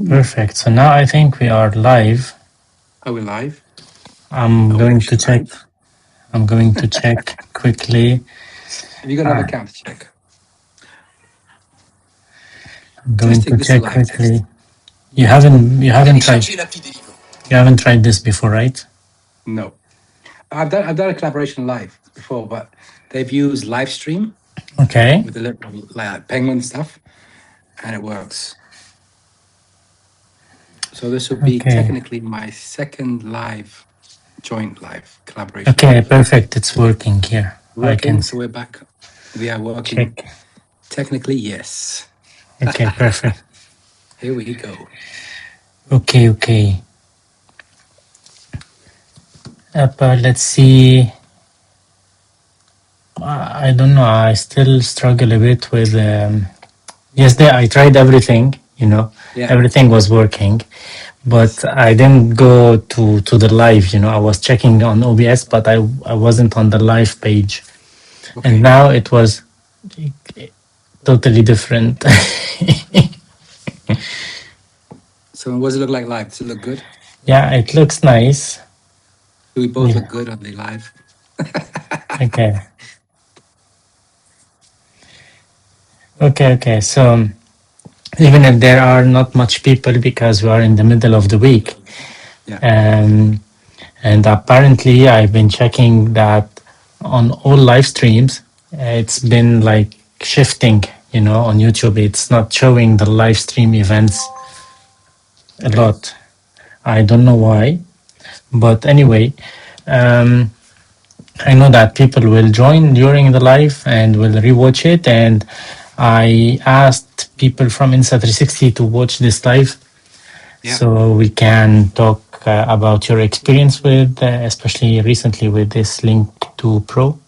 Perfect. So now I think we are live. Are we live? I'm going to check. Live. I'm going to check quickly. Have you got another account to check? I'm going Testing to this check live quickly. test. You haven't tried. You haven't tried this before, right? No, I've done a collaboration live before, but they've used Livestream Okay. with the like penguin stuff, and it works. So this would be Okay. technically my second live, joint live collaboration. Okay. Perfect. It's working here. I can Working, so we're back. We are working. check. Technically, yes. Okay. Perfect. Here we go. Okay. Okay. Let's see. I don't know. I still struggle a bit with. Yesterday, I tried everything. Yeah. Everything was working, but Yes. I didn't go to the live. I was checking on OBS, but I wasn't on the live page, Okay. and now it was totally different. So what does it look like live? Does it look good? Yeah, it looks nice. Do we both Yeah. look good on the live? Okay. Okay. So even if there are not much people because we are in the middle of the week, Yeah. and apparently I've been checking that on all live streams, it's been like shifting. On YouTube, it's not showing the live stream events a Okay. lot. I don't know why, but anyway, um, I know that people will join during the live and will rewatch it. And I asked people from Insta360 to watch this live, Yeah. so we can talk about your experience with, especially recently with this Link 2 Pro.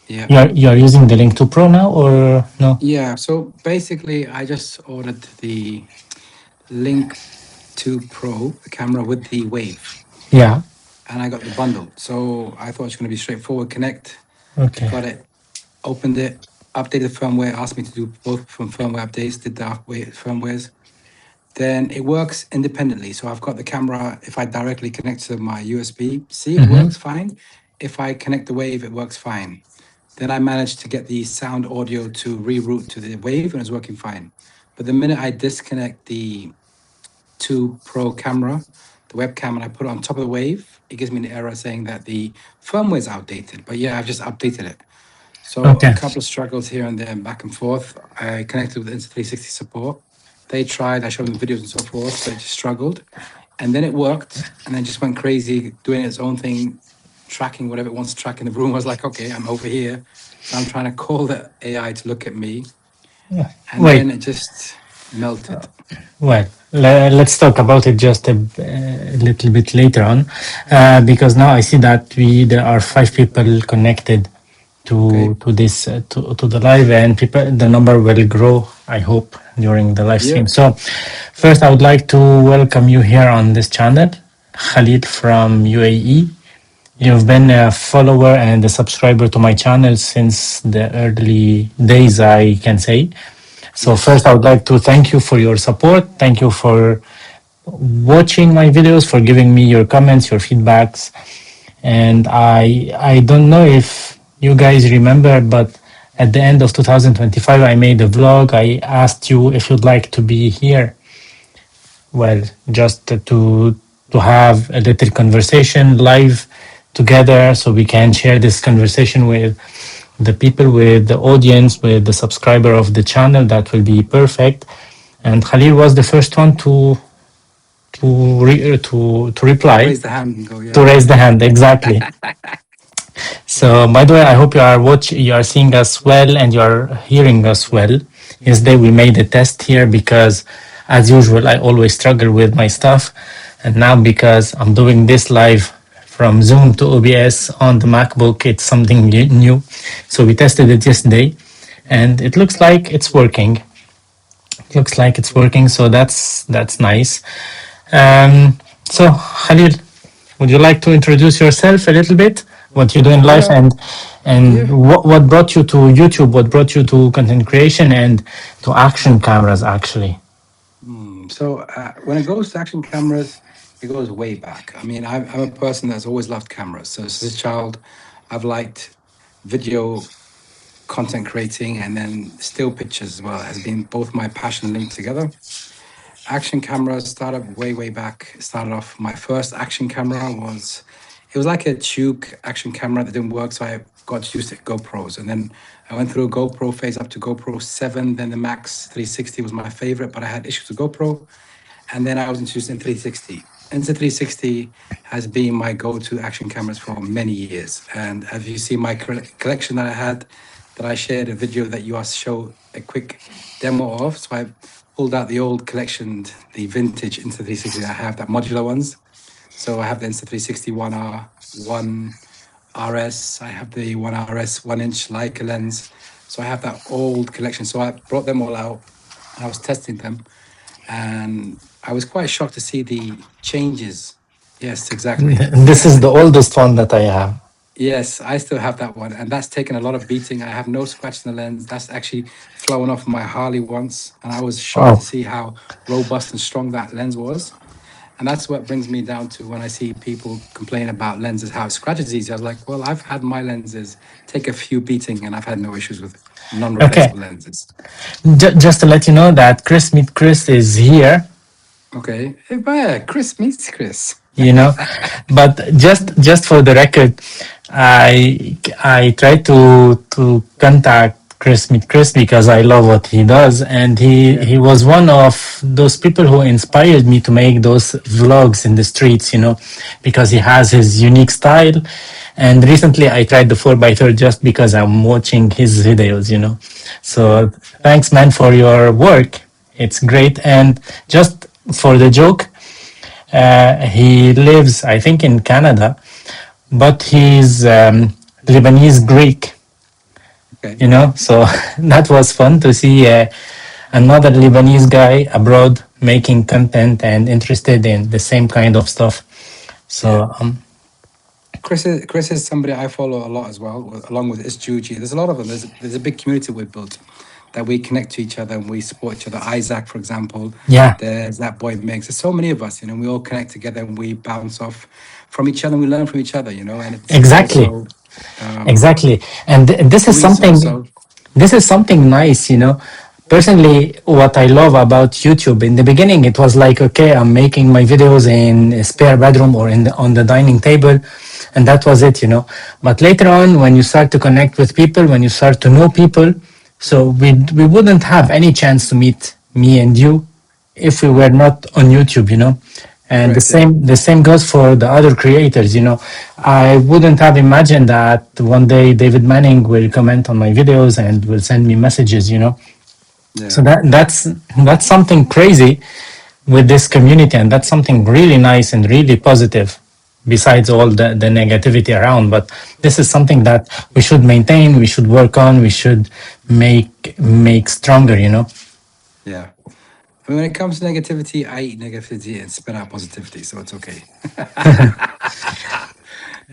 Yeah. You are using the Link 2 Pro now, or no? Yeah. So basically, I just ordered the Link 2 Pro, the camera with the Wave, Yeah. and I got the bundle. So I thought it was going to be straightforward. Connect, Okay. got it, opened it, updated firmware, asked me to do both from firmware updates, did the firmwares. Then it works independently. So I've got the camera. If I directly connect to my USB-C, it works fine. If I connect the Wave, it works fine. Then I managed to get the sound audio to reroute to the Wave, and it's working fine. But the minute I disconnect the 2 Pro camera, the webcam, and I put it on top of the Wave, it gives me an error saying that the firmware is outdated. But yeah, I've just updated it. So Okay. a couple of struggles here and there, back and forth. I connected with Insta360 support. They tried, I showed them videos and so forth, but it just struggled. And then it worked, and then just went crazy, doing its own thing, tracking whatever it wants to track in the room. I was like, okay, I'm over here. So I'm trying to call the AI to look at me. And Wait. then it just melted. Well, let's talk about it just a little bit later on, because now I see that there are 5 people connected to this to the live, and the number will grow, I hope, during the live stream. Yeah. So first I would like to welcome you here on this channel, Khalil from UAE. You've been a follower and a subscriber to my channel since the early days, I can say. So first I would like to thank you for your support. Thank you for watching my videos, for giving me your comments, your feedbacks. And I don't know if you guys remember, but at the end of 2025, I made a vlog. I asked you if you'd like to be here. Well, just to have a little conversation live together, so we can share this conversation with the people, with the audience, with the subscriber of the channel. That will be perfect. And Khalil was the first one to reply, Raise the hand and go, yeah. to raise the hand, exactly. So, by the way, I hope you are seeing us well and you are hearing us well. Yesterday we made a test here because, as usual, I always struggle with my stuff, and now because I'm doing this live from Zoom to OBS on the MacBook, it's something new. So we tested it yesterday, and it looks like it's working. So that's nice. So Khalil, would you like to introduce yourself a little bit? What you do in life, Yeah. and what brought you to YouTube? What brought you to content creation and to action cameras, actually? So when it goes to action cameras, it goes way back. I mean, I'm a person that's always loved cameras. So since a child, I've liked video content creating, and then still pictures as well has been both my passion linked together. Action cameras started way back. Started off, my first action camera was, it was like a tube action camera that didn't work, so I got used to GoPros, and then I went through a GoPro phase up to GoPro 7. Then the Max 360 was my favorite, but I had issues with GoPro, and then I was introduced in 360. Insta 360 has been my go-to action cameras for many years. And as you see my collection that I had, that I shared a video that you asked to show a quick demo of. So I pulled out the old collection, the vintage Insta 360 that I have, that modular ones. So I have the Insta 360 1R, 1RS. I have the 1RS 1-inch Leica lens. So I have that old collection. So I brought them all out. I was testing them, and I was quite shocked to see the changes. Yes, exactly. This is the oldest one that I have. Yes, I still have that one, and that's taken a lot of beating. I have no scratch in the lens. That's actually flown off my Harley once, and I was shocked Wow. to see how robust and strong that lens was. And that's what brings me down to when I see people complain about lenses, how it scratches easy. I was like, well, I've had my lenses take a few beating, and I've had no issues with Okay. non-replaceable lenses. Just to let you know that Chris Meet Chris is here, Okay, hey, but yeah, Chris meets Chris. you know, but just for the record, I tried to contact Chris Meet Chris because I love what he does, and Yeah, he was one of those people who inspired me to make those vlogs in the streets, you know, because he has his unique style. And recently I tried the 4x3 just because I'm watching his videos, you know. yeah, So thanks, man, for your work. It's great. And just for the joke, he lives, I think, in Canada, but he's Lebanese Greek, okay. you know. So that was fun to see another Lebanese guy abroad making content and interested in the same kind of stuff. Yeah. So Chris is somebody I follow a lot as well, along with Isjuji. There's a lot of them. There's a big community we've built that we connect to each other and we support each other. Isaac, for example, yeah, there's that boy Megs. There's so many of us, you know. We all connect together and we bounce off from each other and we learn from each other, you know. And it's exactly. also Exactly. And this a is something, resource. So nice, you know. Personally, what I love about YouTube, in the beginning, it was like, okay, I'm making my videos in a spare bedroom or on the dining table, and that was it, you know. But later on, when you start to connect with people, when you start to know people, so we wouldn't have any chance to meet me and you if we were not on YouTube, you know. And correct, yeah, the same goes for the other creators, you know. I wouldn't have imagined that one day David Manning will comment on my videos and will send me messages, you know. So yeah, that's something crazy with this community, and that's something really nice and really positive, besides all the negativity around. But this is something that we should maintain, we should work on, we should make stronger, you know. yeah. I mean, when it comes to negativity, I eat negativity and spit out positivity, so it's okay.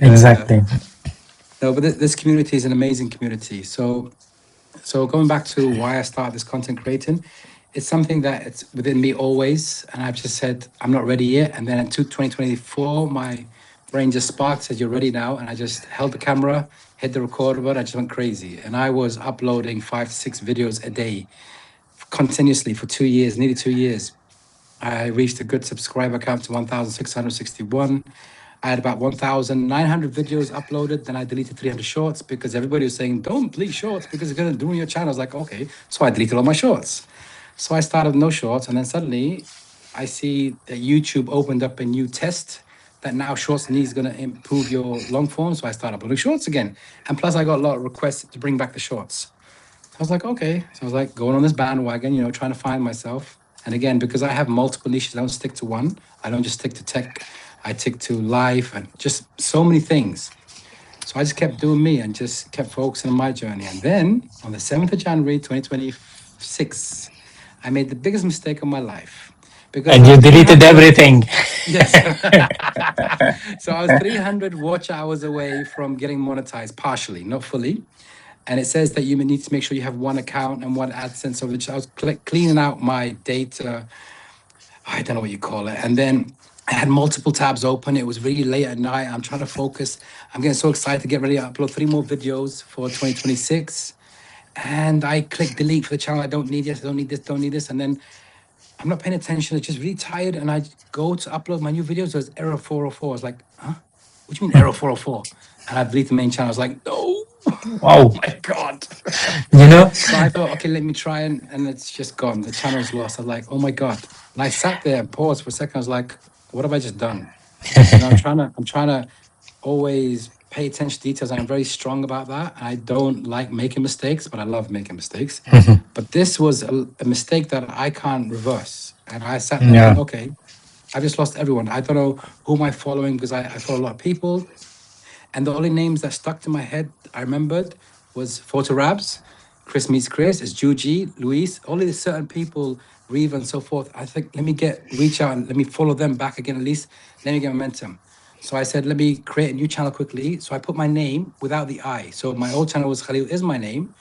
Yeah. Exactly. No, but this community is an amazing community. So going back to why I started this content creating, it's something that it's within me always, and I've just said I'm not ready yet. And then in 2024, my brain just sparked, said you're ready now, and I just held the camera, hit the record button, I just went crazy, and I was uploading 5 to 6 videos a day continuously for 2 years, nearly 2 years. I reached a good subscriber count to 1,661. I had about 1,900 videos uploaded. Then I deleted 300 shorts because everybody was saying, don't delete shorts because it's going to ruin your channel. I was like, okay. So I deleted all my shorts. So I started no shorts. And then suddenly I see that YouTube opened up a new test that now shorts needs going to improve your long form. So I started uploading shorts again. And plus, I got a lot of requests to bring back the shorts. I was like, okay. So I was like going on this bandwagon, you know, trying to find myself. And again, because I have multiple niches, I don't stick to one. I don't just stick to tech. I stick to life and just so many things. So I just kept doing me and just kept focusing on my journey. And then on the 7th of January, 2026, I made the biggest mistake of my life because And I you was deleted 300. everything. Yes. So I was 300 watch hours away from getting monetized partially, not fully. And it says that you need to make sure you have one account and one AdSense. So which I was cleaning out my data I don't know what you call it. And then I had multiple tabs open. It was really late at night. I'm trying to focus. I'm getting so excited to get ready to upload 3 more videos for 2026. And I click delete for the channel. I don't need this, I don't need this, don't need this. And then I'm not paying attention. It's just really tired. And I go to upload my new videos. There's error 404. I was like, huh? What do you mean error 404? And I delete the main channel. I was like, no. Oh Wow. my God. You know, So I thought, okay, let me try, and it's just gone. The channel's lost. I was like, oh my God. And I sat there and paused for a second. I was like, what have I just done? I'm trying to always pay attention to details. I'm very strong about that. I don't like making mistakes, but I love making mistakes. But this was a mistake that I can't reverse. And I sat there yeah. thinking, okay, I've just lost everyone. I don't know who am I following because I follow a lot of people. And the only names that stuck to my head, I remembered, was Photo Rabs, Chris Meets Chris, it's Juji, Luis, only the certain people, Reeve and so forth. I think, let me reach out and let me follow them back again, at least. Let me get momentum. So I said, let me create a new channel quickly. So I put my name without the I. So my old channel was Khalil is my name.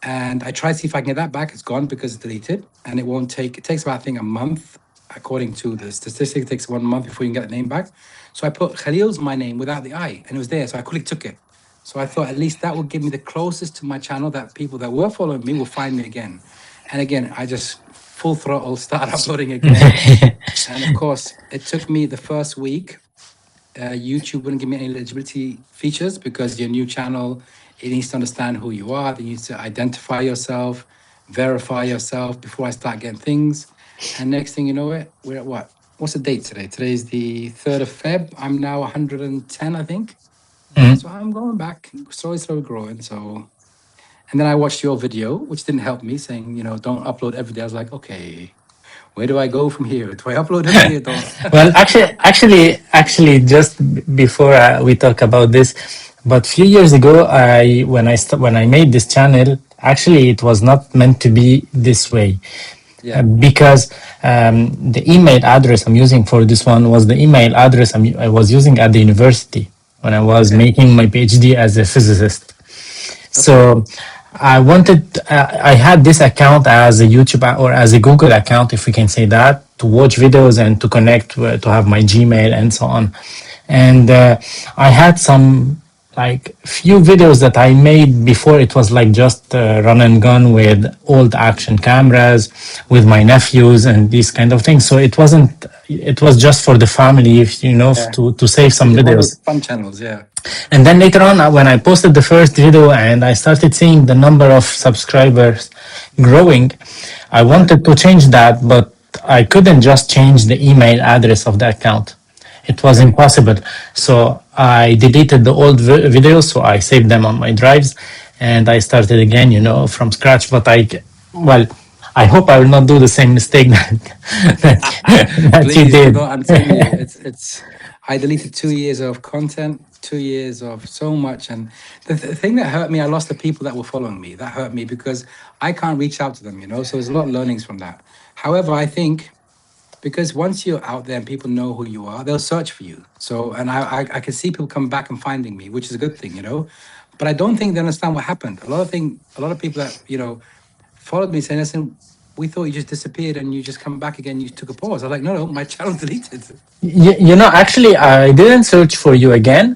And I tried to see if I can get that back. It's gone because it's deleted. And it takes about, I think, a month. According to the statistics, it takes 1 month before you can get the name back. So I put Khalil's my name without the I, and it was there. So I quickly took it. So I thought at least that would give me the closest to my channel that people that were following me will find me again. And again, I just full throttle start uploading again. And of course, it took me the first week. YouTube wouldn't give me any eligibility features because your new channel, it needs to understand who you are. They need to identify yourself, verify yourself before I start getting things. And next thing you know it, we're at what? What's the date today? Today is the 3rd of Feb. I'm now 110, I think. So I'm going back, slowly growing. So, and then I watched your video, which didn't help me, saying, don't upload every day. I was like, okay, where do I go from here? Do I upload every day or don't? Well, actually, just before we talk about this, but few years ago, when I made this channel, actually, it was not meant to be this way. Yeah. Because the email address I'm using for this one was the email address I was using at the university when I was Okay. making my PhD as a physicist. Okay. So I had this account as a YouTube or as a Google account, if we can say that, to watch videos and to connect, to have my Gmail and so on. And I had some like few videos that I made before. It was like just run and gun with old action cameras with my nephews and these kind of things. So it wasn't, it was just for the family, if you know, Yeah. to save You some just one of those videos. fun channels, yeah. And then later on, when I posted the first video and I started seeing the number of subscribers growing, I Yeah. wanted to change that, but I couldn't just change the email address of the account. It was Okay. impossible. So I deleted the old videos, so I saved them on my drives and I started again, from scratch. But well, I hope I will not do the same mistake that you Please, did. no, I'm telling you, it's I deleted 2 years of content, 2 years of so much. And the thing that hurt me, I lost the people that were following me. That hurt me because I can't reach out to them. So there's a lot of learnings from that. However, I think because once you're out there and people know who you are, they'll search for you. So, and I can see people come back and finding me, which is a good thing. But I don't think they understand what happened. A lot of people that followed me saying, "Listen, we thought you just disappeared and you just come back again. You took a pause." I'm like, "No, my channel deleted." Actually, I didn't search for you again,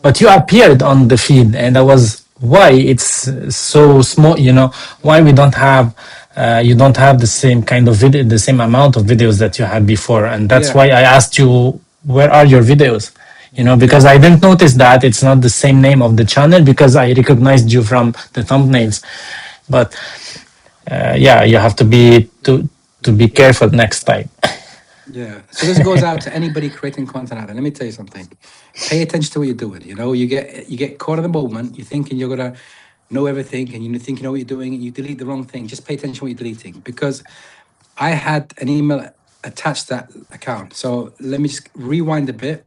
but you appeared on the feed, and I was why it's so small. Why we don't have you don't have the same kind of video, the same amount of videos that you had before, and that's Yeah, why I asked you where are your videos. Because yeah, I didn't notice that it's not the same name of the channel because I recognized you from the thumbnails. But yeah, you have to be careful next time. yeah. So this goes out to anybody creating content out there. Let me tell you something. Pay attention to what you're doing. You get caught in the moment. You're thinking you're gonna know everything, and you think you know what you're doing, and you delete the wrong thing. Just pay attention to what you're deleting because I had an email attached to that account. So let me just rewind a bit.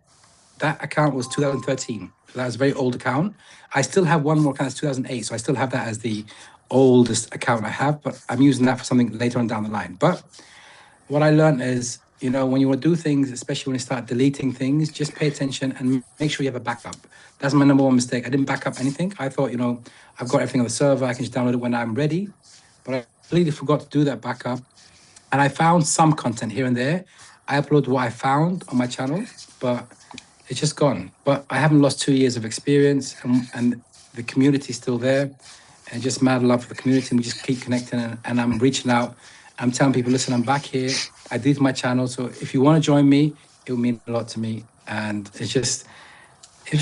That account was 2013. So that was a very old account. I still have one more account that's 2008. So I still have that as the oldest account I have, but I'm using that for something later on down the line. But what I learned is, when you want to do things, especially when you start deleting things, just pay attention and make sure you have a backup. That's my number one mistake. I didn't back up anything. I thought, I've got everything on the server. I can just download it when I'm ready. But I completely forgot to do that backup. And I found some content here and there. I upload what I found on my channel, but it's just gone. But I haven't lost 2 years of experience, and the community's still there. And just mad love for the community. And we just keep connecting, and I'm reaching out. I'm telling people, listen, I'm back here. I did my channel. So if you want to join me, it will mean a lot to me. And it was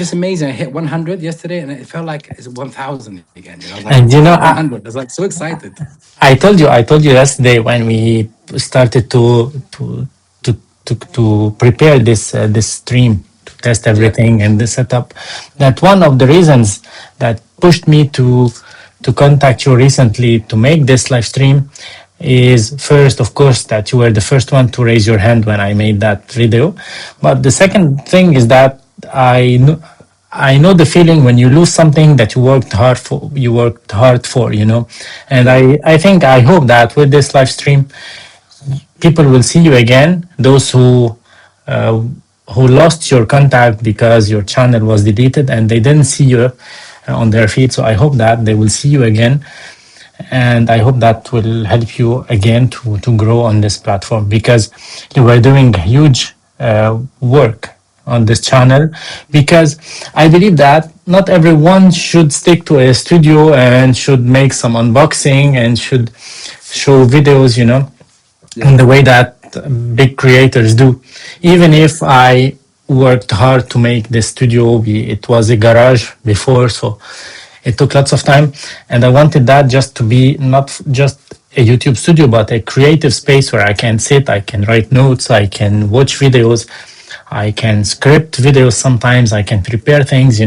just amazing. I hit 100 yesterday, and it felt like it's 1,000 again. I was like, And wow, 100. I was like so excited. I told you yesterday when we started to prepare this stream to test everything and the setup, that one of the reasons that pushed me to contact you recently to make this live stream is first, of course, that you were the first one to raise your hand when I made that video. But the second thing is that I know the feeling when you lose something that you worked hard for, And I hope that with this live stream, people will see you again. Those uh, who lost your contact because your channel was deleted and they didn't see you on their feed. So I hope that they will see you again, and I hope that will help you again to grow on this platform, because you were doing huge work on this channel. Because I believe that not everyone should stick to a studio and should make some unboxing and should show videos, in the way that big creators do. Even if I worked hard to make this studio, it was a garage before, so it took lots of time, and I wanted that just to be not just a YouTube studio, but a creative space where I can sit, I can write notes, I can watch videos, I can script videos sometimes, I can prepare things,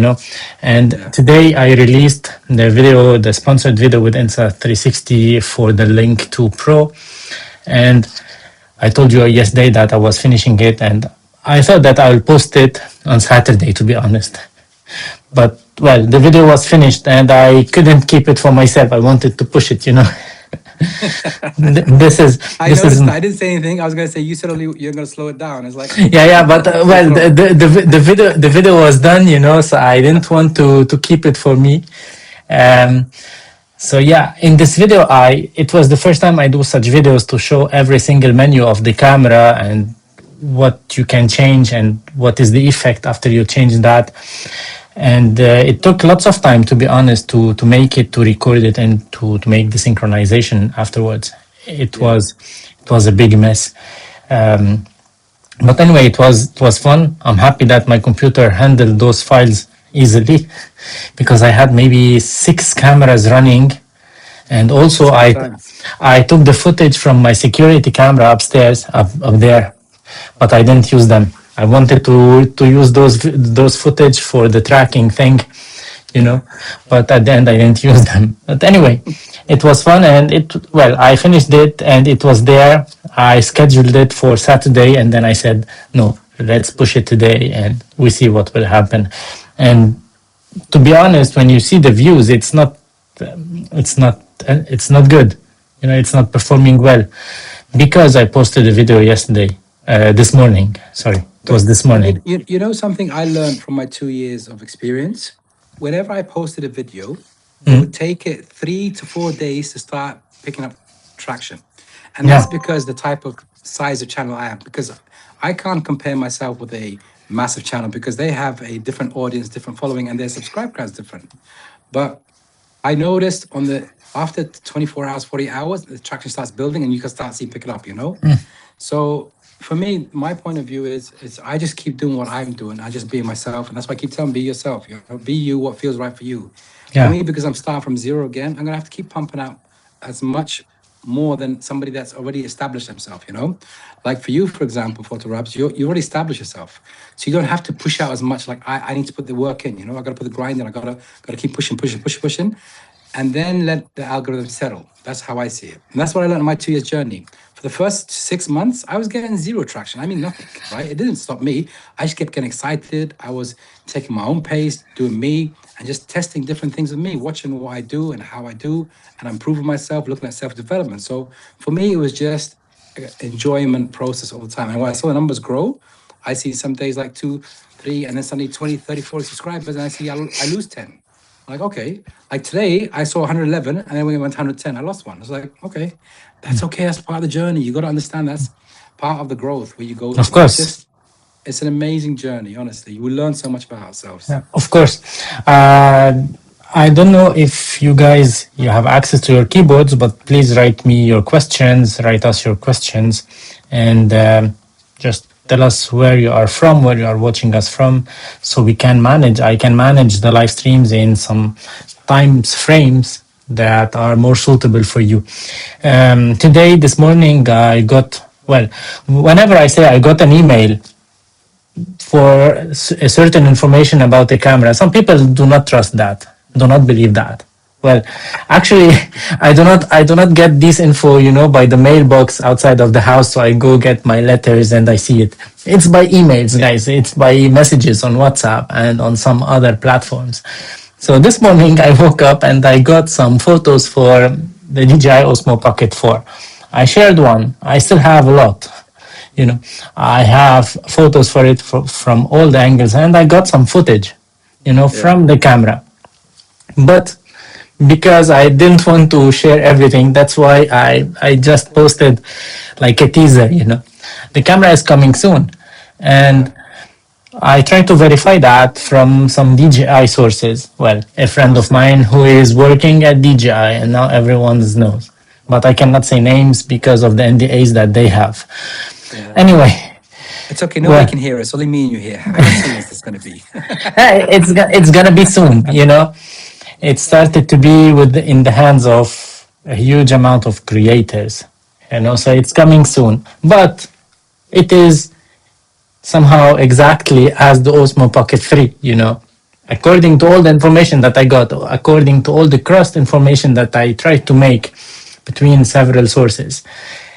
And today I released the sponsored video with Insta360 for the Link 2 Pro. And I told you yesterday that I was finishing it, and I thought that I will post it on Saturday, to be honest. But well, the video was finished and I couldn't keep it for myself. I wanted to push it, this is I noticed. I didn't say anything. I was gonna say you said you're gonna slow it down. It's like yeah, but well, the video was done, so I didn't want to keep it for me. So yeah, in this video, it was the first time I do such videos to show every single menu of the camera and what you can change and what is the effect after you change that. And it took lots of time, to be honest, to make it, to record it, and to make the synchronization afterwards. It was a big mess. But anyway, it was fun. I'm happy that my computer handled those files easily, because I had maybe 6 cameras running, and also I took the footage from my security camera upstairs up there, but I didn't use them. I wanted to use those footage for the tracking thing, but at the end I didn't use them. But anyway, it was fun, and I finished it and it was there. I scheduled it for Saturday, and then I said, no, let's push it today and we see what will happen. And to be honest, when you see the views, it's not good. It's not performing well, because I posted a video yesterday, this morning. Sorry, it was this morning. You know something I learned from my 2 years of experience? Whenever I posted a video, it would take it 3 to 4 days to start picking up traction. And that's because the type of size of channel I am, because I can't compare myself with a massive channel, because they have a different audience, different following, and their subscribe count is different. But I noticed after 24 hours, 40 hours, the traction starts building and you can start seeing pick it up, So for me, my point of view is I just keep doing what I'm doing. I just be myself. And that's why I keep telling be yourself, be you, what feels right for you. For me, because I'm starting from zero again, I'm going to have to keep pumping out as much more than somebody that's already established themselves, Like for you, for example, Photorabs, you already established yourself. So you don't have to push out as much. Like I need to put the work in, I got to put the grind in. I got to keep pushing. And then let the algorithm settle. That's how I see it. And that's what I learned in my 2 years journey. For the first 6 months, I was getting zero traction. I mean, nothing, right? It didn't stop me. I just kept getting excited. I was taking my own pace, doing me, and just testing different things with me, watching what I do and how I do, and improving myself, looking at self-development. So for me, it was just an enjoyment process all the time. And when I saw the numbers grow, I see some days like 2, 3, and then suddenly 20, 30, 40 subscribers, and I see I lose 10. Like, okay, like today I saw 111 and then we went to 110. I lost one. I was like, okay, that's okay. That's part of the journey. You got to understand that's part of the growth where you go Of to. It's course. just, it's an amazing journey, honestly. You will learn so much about ourselves. Yeah, of course. I don't know if you have access to your keyboards, but please write me your questions, write us your questions, and just tell us where you are from, where you are watching us from, so we can manage. I can manage the live streams in some time frames that are more suitable for you. Today, this morning, I got, well, whenever I say I got an email for a certain information about the camera. Some people do not trust that, do not believe that. Well, actually, I do not get this info, by the mailbox outside of the house. So I go get my letters and I see it. It's by emails, guys. It's by messages on WhatsApp and on some other platforms. So this morning I woke up and I got some photos for the DJI Osmo Pocket 4. I shared one. I still have a lot. I have photos for it from all the angles, and I got some footage, from the camera. But because I didn't want to share everything, that's why I just posted like a teaser. The camera is coming soon, and I tried to verify that from some DJI sources. Well, a friend of mine who is working at DJI, and now everyone knows. But I cannot say names because of the NDAs that they have. Yeah. Anyway, It's okay. Nobody can hear us. Only me and you here. How soon is this going to be? it's gonna be soon. It started to be in the hands of a huge amount of creators. So it's coming soon. But it is somehow exactly as the Osmo Pocket 3. According to all the information that I got, according to all the cross information that I tried to make between several sources,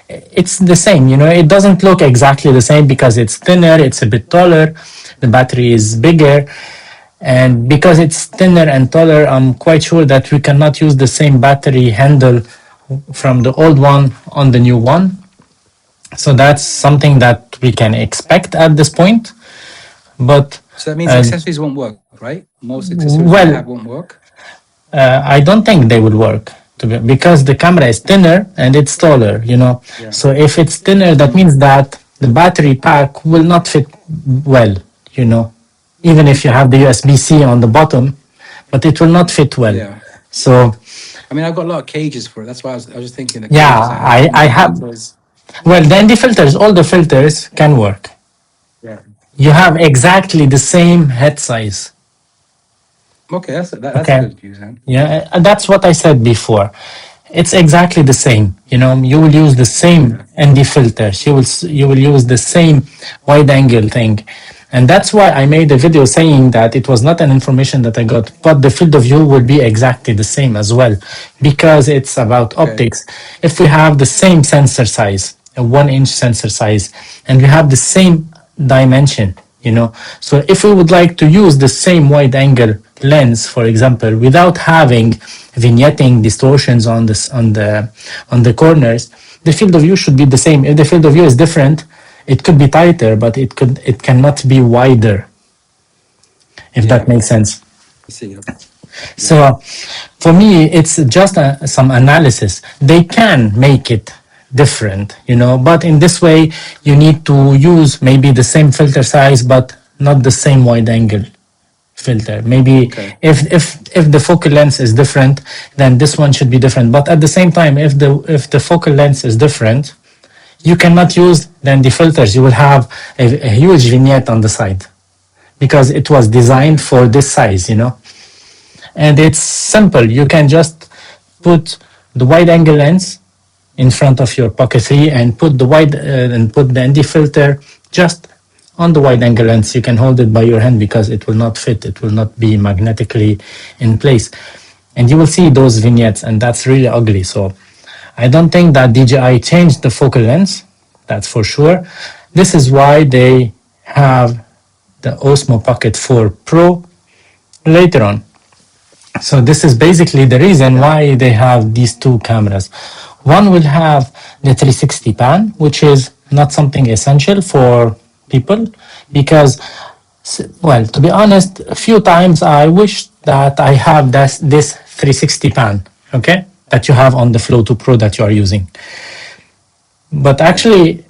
it's the same. It doesn't look exactly the same because it's thinner, it's a bit taller, the battery is bigger, and because it's thinner and taller, I'm quite sure that we cannot use the same battery handle from the old one on the new one. So that's something that we can expect at this point. But so that means accessories won't work, right? Most accessories we have won't work. I don't think they will work because the camera is thinner and it's taller. So if it's thinner, that means that the battery pack will not fit well. Even if you have the USB-C on the bottom, but it will not fit well. Yeah. So, I mean, I've got a lot of cages for it. That's why I was just thinking. That I have. Well, then the filters, all the filters can work. Yeah. You have exactly the same head size. Okay, that's okay. Good news, then. Yeah, that's what I said before. It's exactly the same. You will use the same ND filters. You will use the same wide angle thing. And that's why I made a video saying that it was not an information that I got, but the field of view will be exactly the same as well, because it's about optics. If we have the same sensor size, a 1-inch sensor size, and we have the same dimension, so if we would like to use the same wide angle lens, for example, without having vignetting distortions on the corners, the field of view should be the same. If the field of view is different, it could be tighter, but it cannot be wider, if that makes sense. So for me, it's just some analysis. They can make it different, but in this way, you need to use maybe the same filter size, but not the same wide angle filter. Maybe if the focal length is different, then this one should be different. But at the same time, if the focal length is different, you cannot use then the filters. You will have a huge vignette on the side because it was designed for this size, And it's simple. You can just put the wide angle lens in front of your Pocket 3 and put the ND filter just on the wide angle lens. You can hold it by your hand because it will not fit. It will not be magnetically in place. And you will see those vignettes, and that's really ugly. So I don't think that DJI changed the focal length, that's for sure. This is why they have the Osmo Pocket 4 Pro later on. So this is basically the reason why they have these two cameras. One will have the 360 pan, which is not something essential for people because, well, to be honest, a few times I wish that I have this 360 pan, okay, that you have on the Flow 2 Pro that you are using. But actually,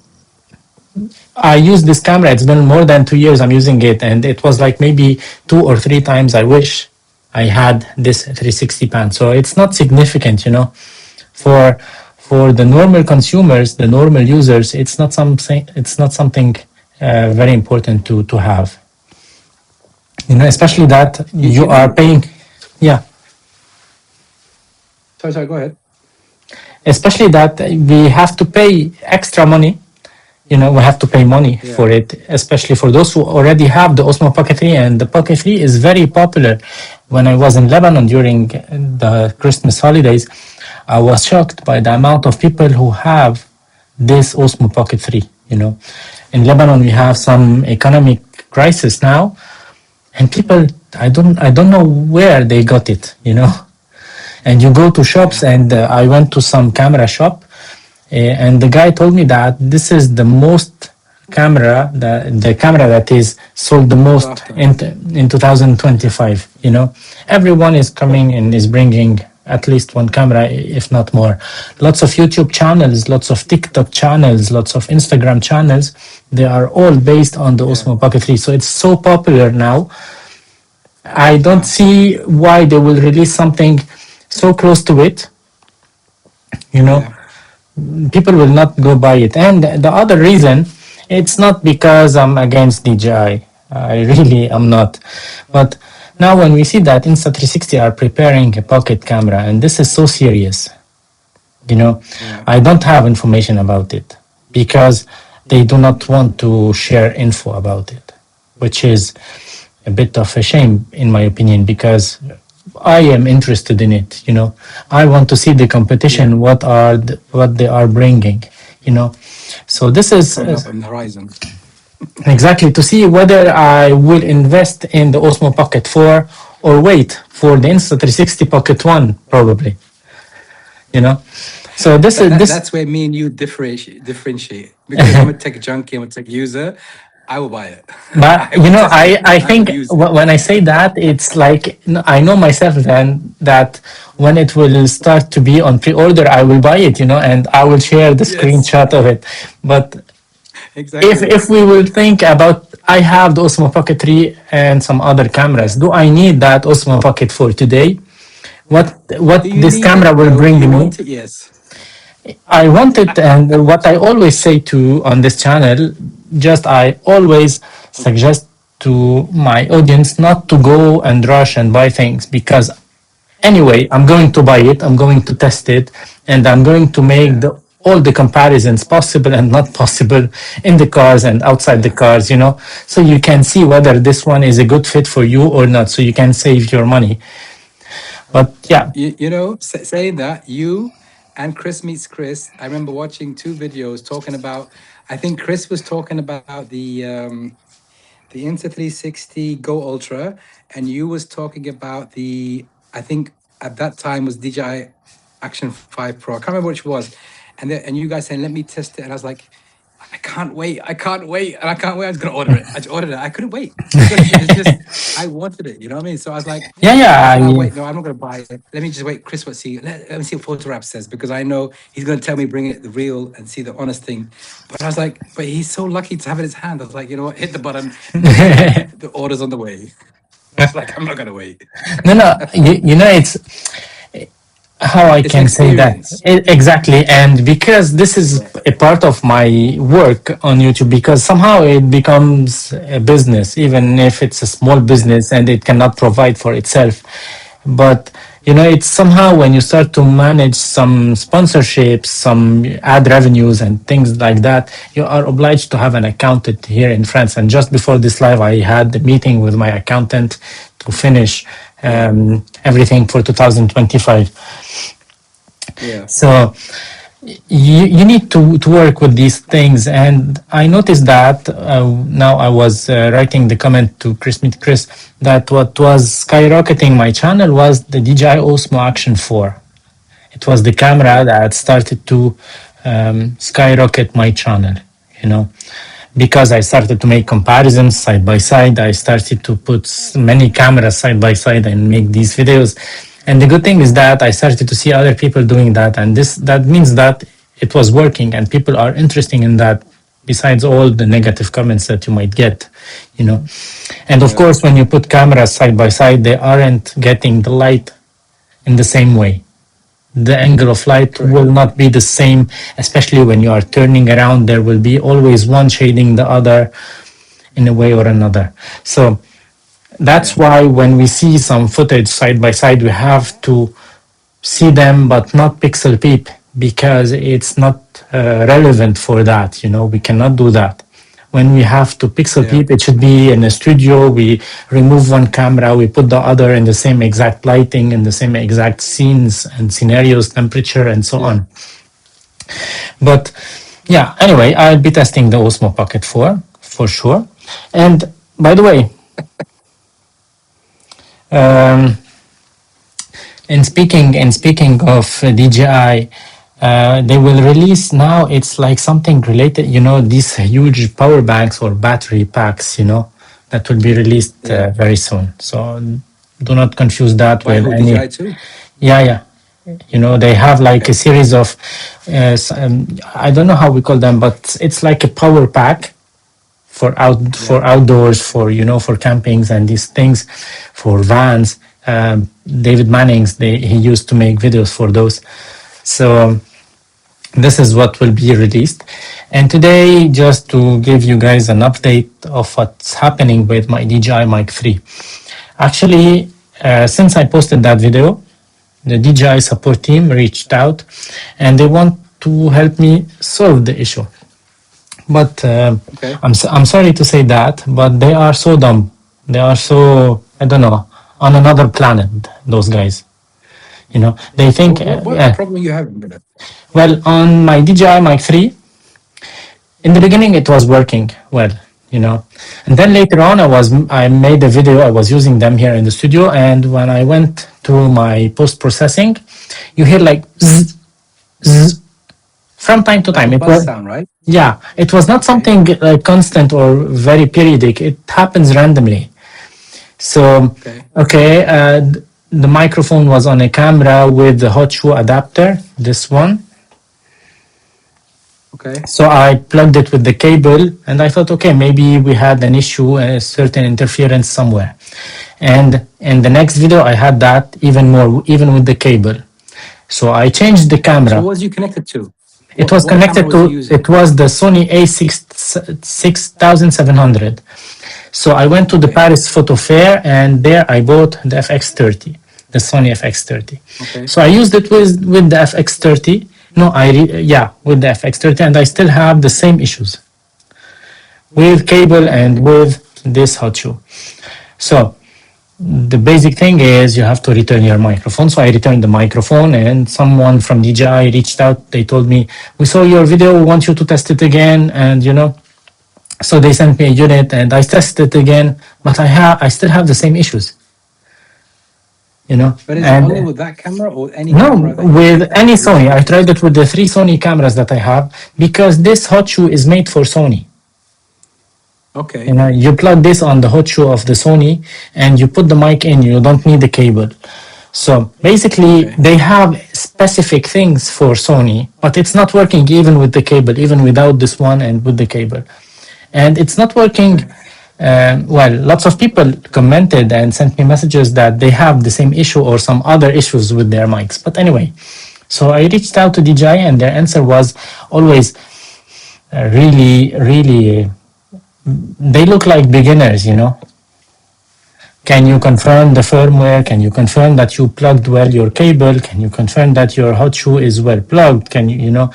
I use this camera. It's been more than 2 years I'm using it, and it was like maybe 2 or 3 times I wish I had this 360 pan. So it's not significant, you know, for the normal consumers, the normal users. It's not something. It's not something very important to have. You know, especially that you are paying. Yeah. Sorry, go ahead. Especially that we have to pay extra money. You know, we have to pay money for it, especially for those who already have the Osmo Pocket 3. And the Pocket 3 is very popular. When I was in Lebanon during the Christmas holidays, I was shocked by the amount of people who have this Osmo Pocket 3. You know, in Lebanon we have some economic crisis now, and people, I don't know where they got it. You know, and you go to shops, and I went to some camera shop. And the guy told me that this is the most camera, the camera that is sold the most in 2025. You know, everyone is coming and is bringing at least one camera, if not more. Lots of YouTube channels, lots of TikTok channels, lots of Instagram channels. They are all based on the Osmo Pocket 3. So it's so popular now. I don't see why they will release something so close to it. You know. People will not go buy it. And the other reason, it's not because I'm against DJI. I really am not. But now when we see that Insta360 are preparing a pocket camera, and this is so serious, you know, I don't have information about it because they do not want to share info about it, which is a bit of a shame, in my opinion, because I am interested in it. You know, I want to see the competition. What they are bringing. You know, so this is on the horizon. Exactly, to see whether I will invest in the Osmo Pocket 4 or wait for the Insta360 Pocket 1, probably. You know, so that's where me and you differentiate. Because I'm a tech junkie, I'm a tech user. I will buy it. But you know, I think when I say that, it's like I know myself then that when it will start to be on pre-order, I will buy it, you know, and I will share the screenshot of it. But if we will think about, I have the Osmo Pocket 3 and some other cameras. Do I need that Osmo Pocket 4 today? What this camera will bring me? Yes. I want it, and what I always say to on this channel, I always suggest to my audience not to go and rush and buy things, because anyway, I'm going to buy it, I'm going to test it, and I'm going to make all the comparisons possible and not possible in the cars and outside the cars, you know, so you can see whether this one is a good fit for you or not, so you can save your money. But yeah, you know, saying that, you and Chris Meets Chris, I remember watching 2 videos talking about, I think Chris was talking about the Insta360 Go Ultra, and you was talking about I think at that time was DJI Action 5 Pro. I can't remember which was. And you guys saying, let me test it. And I was like, I can't wait. And I can't wait. I was going to order it. I just ordered it. I couldn't wait. It's just, I wanted it. You know what I mean? So I was like, wait, no, I'm not going to buy it. Let me just wait. Chris, let me see what PhotoWrap says, because I know he's going to tell me, bring it the real and see the honest thing. But I was like, but he's so lucky to have it in his hand. I was like, you know what? Hit the button. The order's on the way. I was like, I'm not going to wait. No, you know, it's how I can say that exactly, and because this is a part of my work on YouTube, because somehow it becomes a business, even if it's a small business and it cannot provide for itself. But you know, it's somehow when you start to manage some sponsorships, some ad revenues and things like that, you are obliged to have an accountant here in France. And just before this live, I had a meeting with my accountant to finish everything for 2025. So you need to work with these things. And I noticed that now I was writing the comment to Chris Meet Chris that what was skyrocketing my channel was the DJI Osmo Action 4. It was the camera that started to skyrocket my channel, you know, because I started to make comparisons side by side. I started to put many cameras side by side and make these videos. And the good thing is that I started to see other people doing that, and that means that it was working, and people are interested in that. Besides all the negative comments that you might get, you know. And of course, when you put cameras side by side, they aren't getting the light in the same way. The angle of light will not be the same, especially when you are turning around. There will be always one shading the other in a way or another. So that's why when we see some footage side by side, we have to see them, but not pixel peep, because it's not relevant for that. You know, we cannot do that. When we have to pixel peep, it should be in a studio. We remove one camera, we put the other in the same exact lighting, in the same exact scenes and scenarios, temperature, and so on. But yeah, anyway, I'll be testing the Osmo Pocket 4 for sure. And by the way, in speaking of DJI, they will release now. It's like something related, you know, these huge power banks or battery packs, you know, that will be released very soon. So do not confuse that with any. DJI too? Yeah. You know, they have like a series of, I don't know how we call them, but it's like a power pack for outdoors, for, you know, for campings and these things, for vans. David Manning's, he used to make videos for those. So this is what will be released. And today, just to give you guys an update of what's happening with my DJI Mic 3. Actually, since I posted that video, the DJI support team reached out and they want to help me solve the issue. But I'm sorry to say that, but they are so dumb. They are so, I don't know, on another planet, those guys. You know, they think... What problem you have with it? Well, on my DJI Mic 3, in the beginning it was working well, you know. And then later on I made a video, I was using them here in the studio, and when I went to my post-processing, you hear like zzz, zzz, from time to time. It was sound, right? Yeah, it was not something constant or very periodic. It happens randomly. So, the microphone was on a camera with the hot shoe adapter, this one. So I plugged it with the cable and I thought, okay, maybe we had an issue, a certain interference somewhere. And in the next video, I had that even more, even with the cable. So I changed the camera. So what was you connected to? It was connected to, it was the Sony a6700. So I went to the Paris Photo Fair and there I bought the FX30, the Sony FX30. So I used it with the FX30. With the FX30, and I still have the same issues with cable and with this hot shoe. So the basic thing is you have to return your microphone. So I returned the microphone and someone from DJI reached out. They told me, we saw your video, we want you to test it again. And, you know, so they sent me a unit and I tested it again, but I still have the same issues. You know, but is it only with that camera or any camera? No, with any Sony. I tried it with the 3 Sony cameras that I have because this hot shoe is made for Sony. You know, you plug this on the hot shoe of the Sony and you put the mic in. You don't need the cable. So basically, they have specific things for Sony, but it's not working even with the cable, even without this one and with the cable. And it's not working. Lots of people commented and sent me messages that they have the same issue or some other issues with their mics. But anyway, so I reached out to DJI and their answer was always really, they look like beginners, you know. Can you confirm the firmware? Can you confirm that you plugged well your cable? Can you confirm that your hot shoe is well plugged? Can you, you know,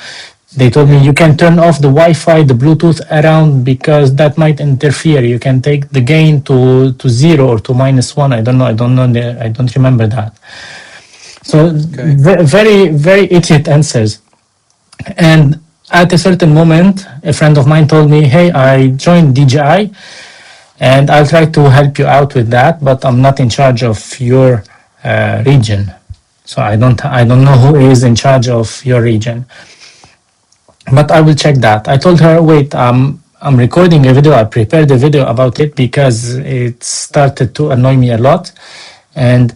they told me you can turn off the Wi-Fi, the Bluetooth around because that might interfere. You can take the gain to 0 or to -1. I don't know. I don't remember that. So very, very idiot answers. And at a certain moment, a friend of mine told me, hey, I joined DJI and I'll try to help you out with that, but I'm not in charge of your region. So I don't know who is in charge of your region. But I will check that. I told her, wait, I'm recording a video. I prepared a video about it because it started to annoy me a lot, and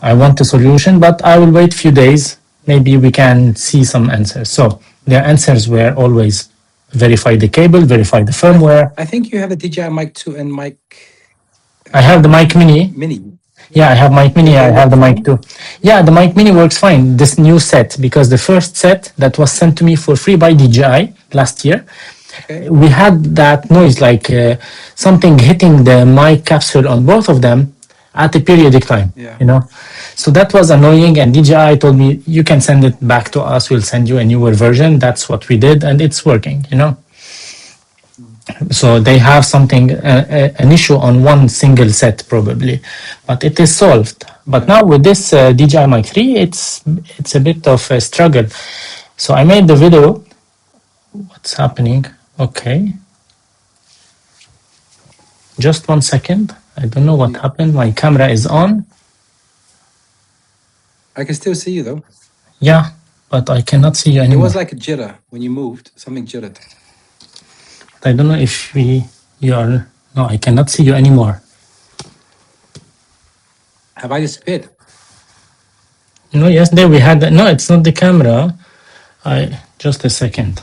I want a solution. But I will wait a few days. Maybe we can see some answers. So the answers were always verify the cable, verify the firmware. I think you have the DJI Mic 2 and Mic. I have the Mic Mini. Yeah, I have Mic Mini. I have the Mic 2. Yeah, the Mic Mini works fine. This new set, because the first set that was sent to me for free by DJI last year, we had that noise like something hitting the mic capsule on both of them at a periodic time. Yeah. You know, so that was annoying. And DJI told me you can send it back to us. We'll send you a newer version. That's what we did, and it's working. You know. So they have something, an issue on one single set probably, but it is solved. But now with this DJI Mic 3, it's a bit of a struggle. So I made the video. What's happening? Okay. Just 1 second. I don't know what happened. My camera is on. I can still see you though. Yeah, but I cannot see you anymore. It was like a jitter when you moved. Something jittered. I don't know if you are. No, I cannot see you anymore. Have I disappeared? No, yesterday we had. No, it's not the camera. Just a second.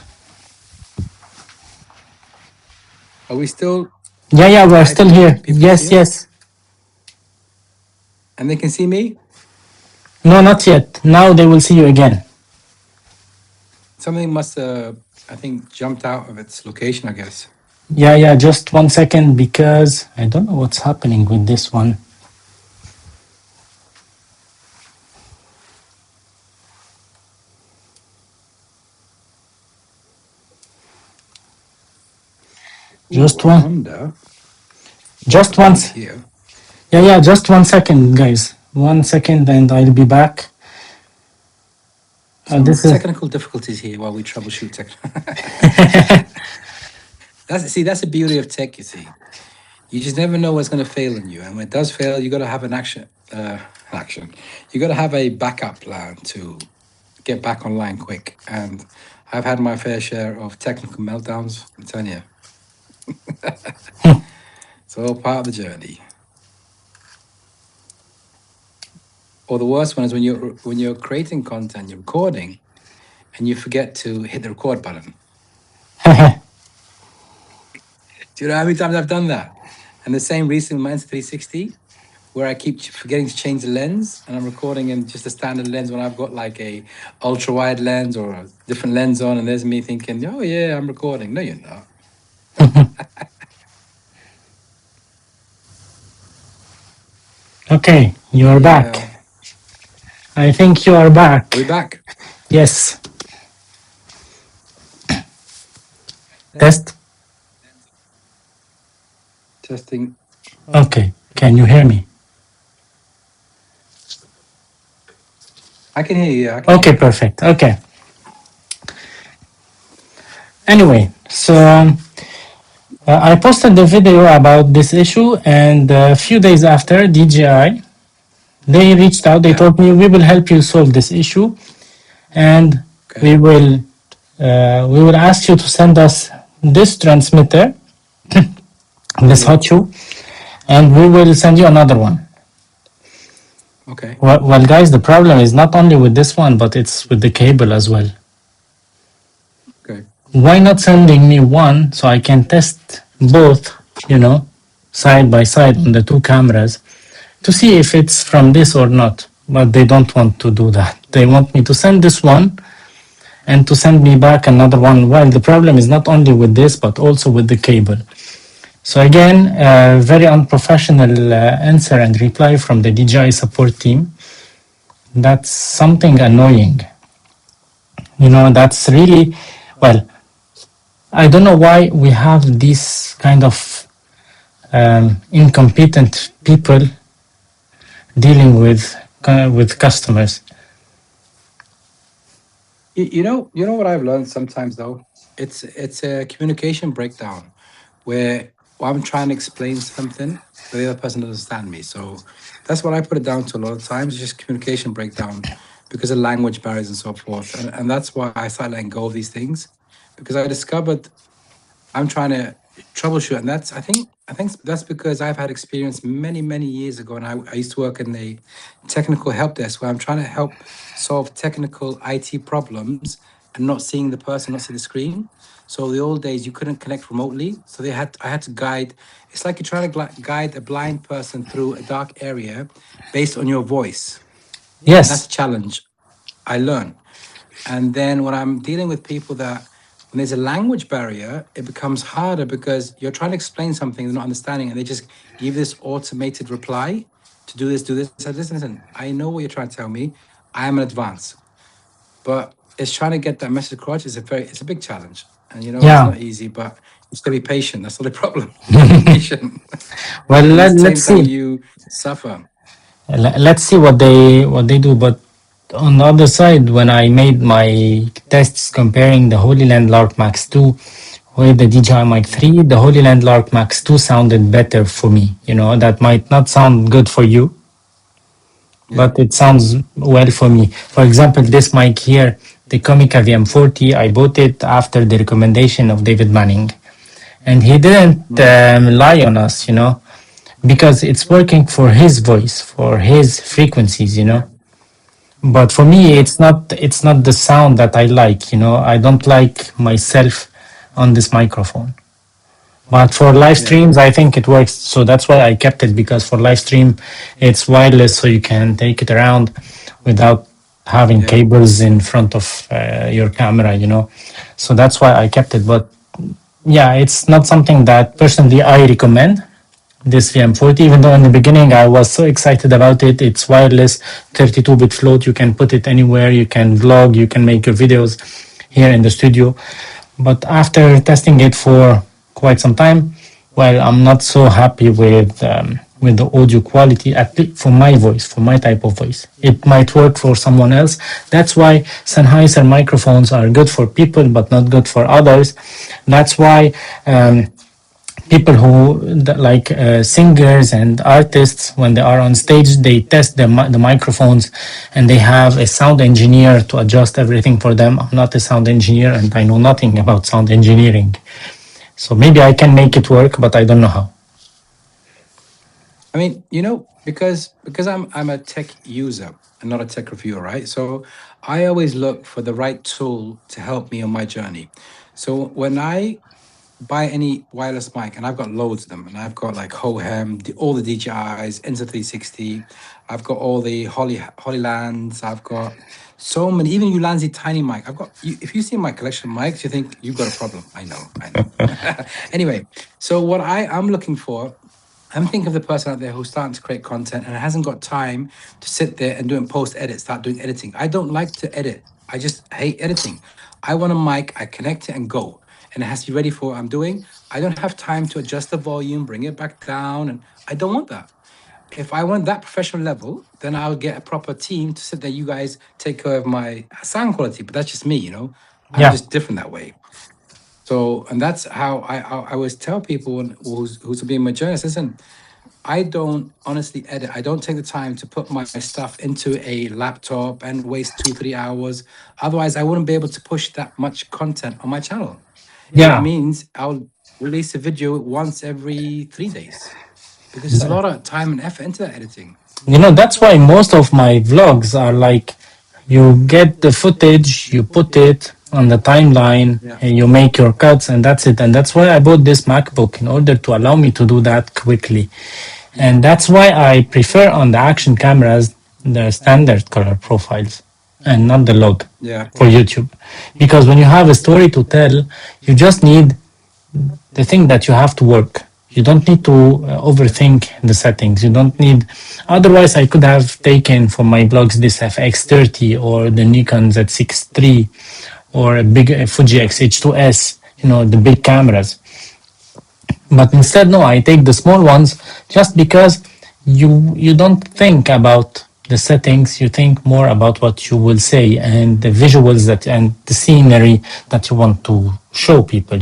Are we still? Yeah, we're still here. Yes. And they can see me? No, not yet. Now they will see you again. Something must I think jumped out of its location, I guess. Yeah, just 1 second, because I don't know what's happening with this one. Just one. Just once. Yeah, just 1 second, guys. 1 second, and I'll be back. This technical difficulties here while we troubleshoot tech. That's the beauty of tech. You see, you just never know what's going to fail on you, and when it does fail, you got to have an action. You got to have a backup plan to get back online quick. And I've had my fair share of technical meltdowns. I'm telling you, it's all part of the journey. Or the worst one is when you're creating content, you're recording, and you forget to hit the record button. Do you know how many times I've done that? And the same recently with my Insta360, where I keep forgetting to change the lens, and I'm recording in just a standard lens when I've got like a ultra wide lens or a different lens on, and there's me thinking, oh yeah, I'm recording. No, you're not. Okay, you're back. I think you are back. Are we back? Yes. Test. Testing. Okay. Can you hear me? I can hear you. Okay, perfect. Okay. Anyway, so I posted the video about this issue, and a few days after, DJI, they reached out. They told me, we will help you solve this issue, and we will ask you to send us this transmitter, this hot shoe, and we will send you another one. Okay. Well, guys, the problem is not only with this one, but it's with the cable as well. Okay. Why not sending me one so I can test both, side by side on the two cameras to see if it's from this or not? But they don't want to do that. They want me to send this one and to send me back another one. Well, the problem is not only with this, but also with the cable. So again, very unprofessional answer and reply from the DJI support team. That's something annoying. That's really, well, I don't know why we have these kind of incompetent people dealing with customers. You know what I've learned sometimes though? It's a communication breakdown where I'm trying to explain something, but the other person doesn't understand me. So that's what I put it down to a lot of times, just communication breakdown because of language barriers and so forth. And that's why I started letting go of these things, because I discovered I'm trying to troubleshoot, and I think that's because I've had experience many years ago, and I used to work in the technical help desk where I'm trying to help solve technical IT problems and not seeing the person, not seeing the screen. So the old days you couldn't connect remotely, so I had to guide. It's like you're trying to guide a blind person through a dark area based on your voice, and that's Yes. a challenge I learned. And then when I'm dealing with people that, when there's a language barrier, it becomes harder because you're trying to explain something they're not understanding, and they just give this automated reply to do this, do this. I said, listen, I know what you're trying to tell me. I am an advance, but it's trying to get that message across is it's a big challenge, and it's Yeah. not easy. But you just gotta be patient. That's not the problem. You gotta be patient, Well, and at the let's same time, see. you suffer. Let's see what they do. But on the other side, when I made my tests comparing the Holy Land Lark Max 2 with the DJI Mic Yeah, 3, the Holy Land Lark Max 2 sounded better for me. That might not sound good for you, yeah, but it sounds well for me. For example, this mic here, the Comica VM40, I bought it after the recommendation of David Manning. And he didn't right, lie on us, because it's working for his voice, for his frequencies. yeah, But for me, yeah, it's not the sound that I like. I don't like myself on this microphone. But for live yeah, streams, I think it works. So that's why I kept it, because for live stream, it's wireless, so you can take it around without having yeah. cables in front of your camera. So that's why I kept it. But yeah, it's not something that personally I recommend. This VM40, even though in the beginning I was so excited about it. It's wireless, 32-bit float. You can put it anywhere. You can vlog. You can make your videos here in the studio. But after testing it for quite some time, well, I'm not so happy with the audio quality, at least for my voice, for my type of voice. It might work for someone else. That's why Sennheiser microphones are good for people, but not good for others. That's why people who like singers and artists, when they are on stage, they test the microphones, and they have a sound engineer to adjust everything for them. I'm not a sound engineer, and I know nothing about sound engineering, so maybe I can make it work, but I don't know how. I mean, because I'm a tech user and not a tech reviewer, right? So I always look for the right tool to help me on my journey. So when I buy any wireless mic, and I've got loads of them, and I've got like Hohem, all the DJIs, Insta 360, I've got all the Holylands, I've got so many, even Ulanzi tiny mic. If you see my collection of mics, you think you've got a problem. I know. Anyway, so what I'm looking for, I'm thinking of the person out there who's starting to create content and hasn't got time to sit there and do it post edit, start doing editing. I don't like to edit. I just hate editing. I want a mic, I connect it and go. And it has to be ready for what I'm doing. I don't have time to adjust the volume, bring it back down. And I don't want that. If I want that professional level, then I'll get a proper team to sit there. You guys take care of my sound quality, but that's just me. I'm Yeah, just different that way. So, and that's how I always tell people who's being my journalist, listen, I don't honestly edit. I don't take the time to put my stuff into a laptop and waste 2-3 hours. Otherwise, I wouldn't be able to push that much content on my channel. It yeah. means I'll release a video once every 3 days because there's a lot of time and effort into that editing. That's why most of my vlogs are like, you get the footage, you put it on the timeline, Yeah. and you make your cuts, and that's it. And that's why I bought this MacBook, in order to allow me to do that quickly. Yeah. And that's why I prefer on the action cameras the standard color profiles and not the log Yeah. for YouTube. Because when you have a story to tell, you just need the thing that you have to work. You don't need to overthink the settings. You don't need. Otherwise, I could have taken for my vlogs this FX30 or the Nikon Z6 III or a big Fuji Yeah. X-H2S, the big cameras. But instead, no, I take the small ones, just because you don't think about the settings. You think more about what you will say and the visuals and the scenery that you want to show people.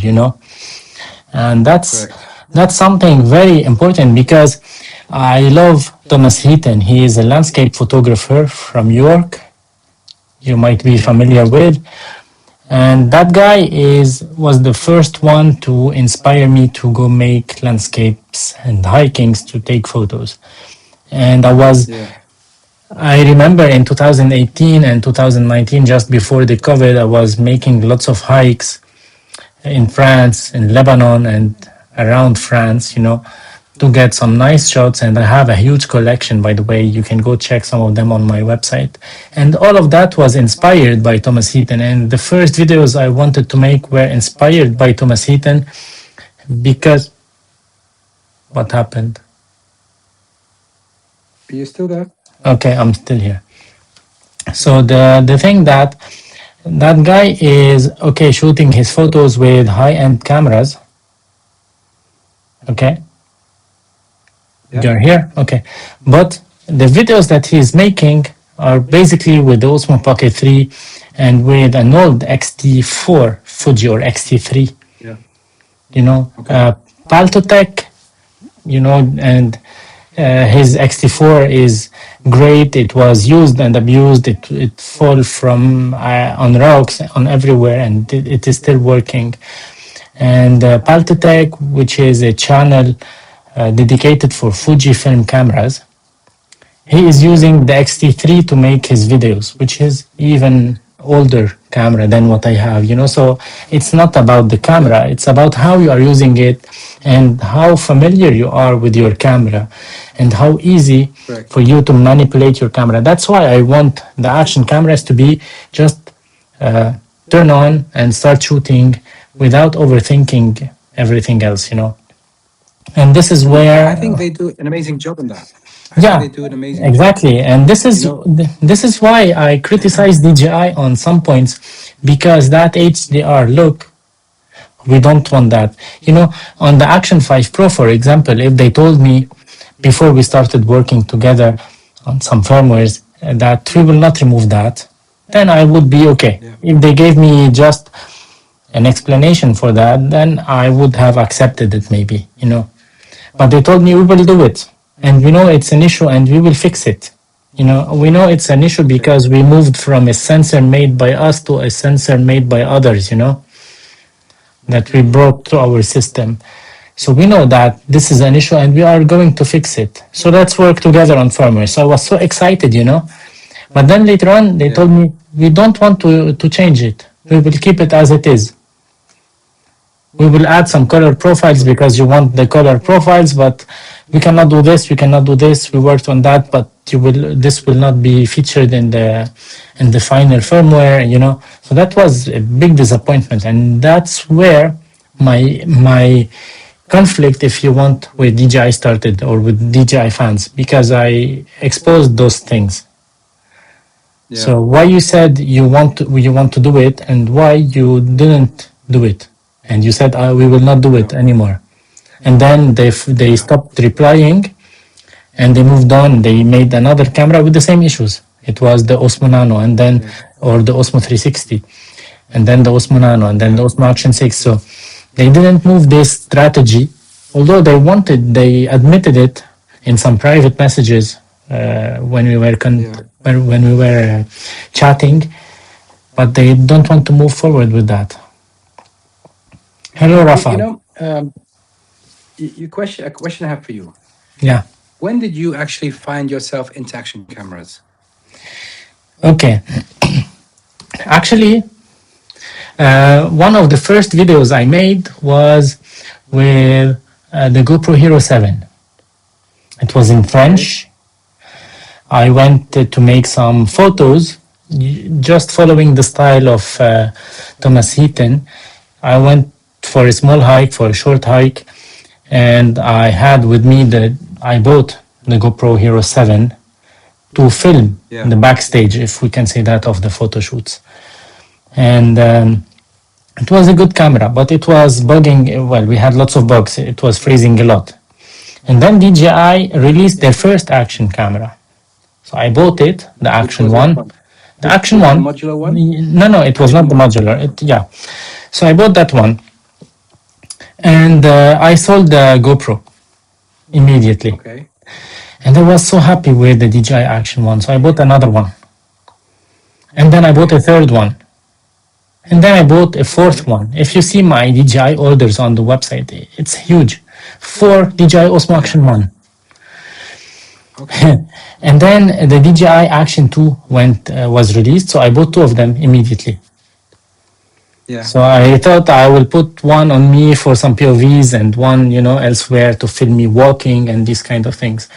And Correct. that's something very important, because I love Thomas Heaton. He is a landscape photographer from York. You might be Yeah. familiar with. And that guy was the first one to inspire me to go make landscapes and hikings to take photos. And I remember in 2018 and 2019, just before the COVID, I was making lots of hikes in France, in Lebanon, and around France, to get some nice shots. And I have a huge collection, by the way. You can go check some of them on my website. And all of that was inspired by Thomas Heaton. And the first videos I wanted to make were inspired by Thomas Heaton because what happened? Are you still there? Okay, I'm still here. So the thing that guy is shooting his photos with high-end cameras. Okay. Yeah. You're here? Okay. But the videos that he's making are basically with the Osmo Pocket 3 and with an old X-T4 Fuji or X-T3. Yeah. Okay. Paltotech, and his X-T4 is great. It was used and abused. It fall from on rocks on everywhere, and it is still working. And Paltotech, which is a channel dedicated for Fujifilm cameras, he is using the X-T3 to make his videos, which is even older camera than what I have, So it's not about the camera, it's about how you are using it and how familiar you are with your camera and how easy for you to manipulate your camera. That's why I want the action cameras to be just turn on and start shooting without overthinking everything else, And this is where I think they do an amazing job in that. They do an amazing exactly job. And this is why I criticize DJI on some points, because that HDR look, we don't want that. On the Action 5 Pro, for example, if they told me before we started working together on some firmwares that we will not remove that, then I would be okay. If they gave me just an explanation for that, then I would have accepted it maybe, But they told me we will do it. And we know it's an issue and we will fix it. We know it's an issue because we moved from a sensor made by us to a sensor made by others, that we brought to our system. So we know that this is an issue and we are going to fix it. So let's work together on firmware. So I was so excited, But then later on, they told me, we don't want to change it. We will keep it as it is. We will add some color profiles because you want the color profiles, but we cannot do this, we cannot do this. We worked on that, but this will not be featured in the final firmware, So that was a big disappointment, and that's where my conflict, if you want, with DJI started, or with DJI fans, because I exposed those things. Yeah. So why you said you want to do it, and why you didn't do it? And you said, we will not do it anymore. And then they stopped replying and they moved on. They made another camera with the same issues. It was the Osmo Nano and then, or the Osmo 360, and then the Osmo Nano, and then the Osmo Action 6. So they didn't move this strategy, although they admitted it in some private messages when we were chatting, but they don't want to move forward with that. Hello, Rafa. A question I have for you. Yeah. When did you actually find yourself into action cameras? Okay. Actually, one of the first videos I made was with the GoPro Hero 7. It was in French. I went to make some photos, just following the style of Thomas Heaton. I went for a small hike, for a short hike, and I had with me I bought the GoPro Hero 7 to film the backstage, if we can say that, of the photo shoots. And it was a good camera, but it was bugging. Well, we had lots of bugs. It was freezing a lot. And then DJI released their first action camera. So I bought it, the Action 1. The Action 1. The modular one? No, it was not the modular. So I bought that one. And I sold the GoPro immediately. Okay. And I was so happy with the DJI Action 1. So I bought another one. And then I bought a third one. And then I bought a fourth Okay. one. If you see my DJI orders on the website, it's huge. 4 DJI Osmo Action 1. Okay. And then the DJI Action 2 was released, so I bought 2 of them immediately. Yeah. So I thought I will put one on me for some POVs and one, elsewhere to film me walking and these kind of things.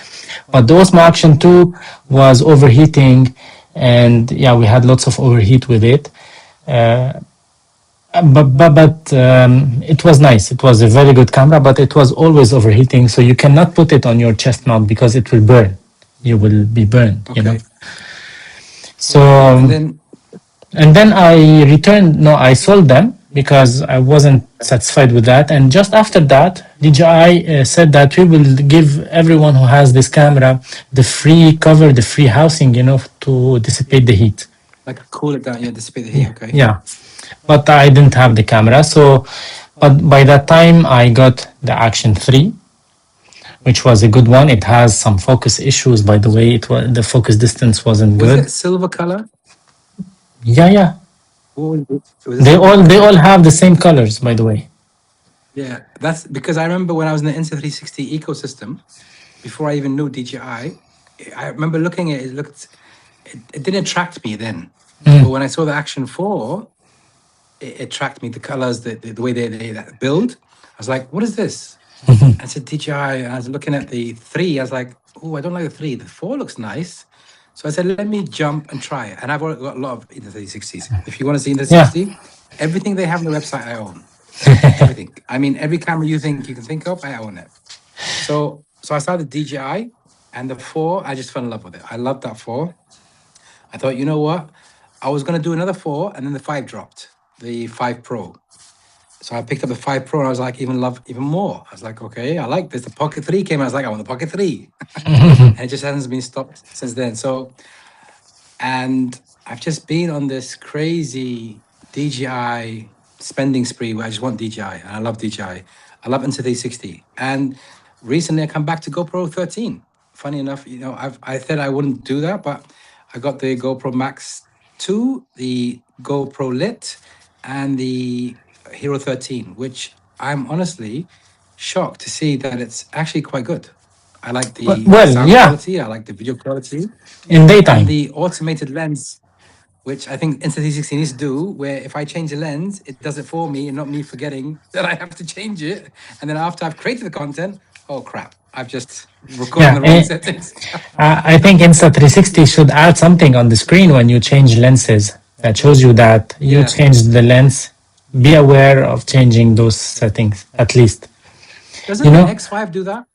But the Osmo Action 2 was overheating, and yeah, we had lots of overheat with it. But it was nice. It was a very good camera, but it was always overheating. So you cannot put it on your chest mount because it will burn. You will be burned, Okay. So And then I sold them because I wasn't satisfied with that. And just after that, DJI said that we will give everyone who has this camera the free cover, the free housing, to dissipate the heat. like cool it down, dissipate the heat. Okay. Yeah. But I didn't have the camera. But by that time, I got the Action 3, which was a good one. It has some focus issues, by the way. The focus distance wasn't Was good. it silver color? Yeah. What was it? They all have the same colors, by the way. Yeah, that's because I remember when I was in the Insta360 ecosystem, before I even knew DJI, I remember looking at it. It didn't attract me then, but when I saw the Action 4, it attracted me. The colors, the way they that build. I was like, what is this? I said DJI. And I was looking at the 3. I was like, oh, I don't like the 3. The 4 looks nice. So I said, let me jump and try it. And I've already got a lot of Insta360s. If you want to see Insta360, everything they have on the website, I own. Everything. I mean, every camera you can think of, I own it. So I started DJI, and the 4, I just fell in love with it. I loved that 4. I thought, you know what? I was going to do another 4, and then the 5 dropped, the 5 Pro. So I picked up the 5 Pro, and I was like, even more. I was like, okay, I like this. The Pocket 3 came out. I was like, I want the Pocket 3. And it just hasn't been stopped since then. And I've just been on this crazy DJI spending spree where I just want DJI, and I love DJI. I love Insta360. And recently I come back to GoPro 13. Funny enough, I said I wouldn't do that, but I got the GoPro Max 2, the GoPro Lit, and the Hero 13, which I'm honestly shocked to see that it's actually quite good. I like the sound quality. I like the video quality. In daytime. And the automated lens, which I think Insta360 needs to do, where if I change the lens, it does it for me and not me forgetting that I have to change it. And then after I've created the content, oh crap, I've just recorded the wrong settings. I think Insta360 should add something on the screen when you change lenses that shows you that you changed the lens. Be aware of changing those settings, at least. Doesn't the X5 do that?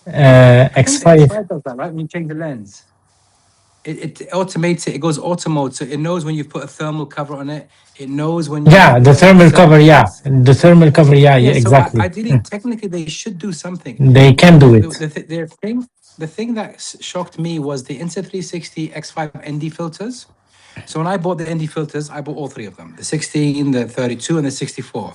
X5 does that, right? When you change the lens. It automates it. It goes auto mode, so it knows when you put a thermal cover on it. It knows when you the thermal cover. The thermal cover. Exactly. So ideally, technically, they should do something. They can do it. The thing that shocked me was the Insta360 X5 ND filters. So when I bought the ND filters, I bought all 3 of them: the 16, the 32, and the 64.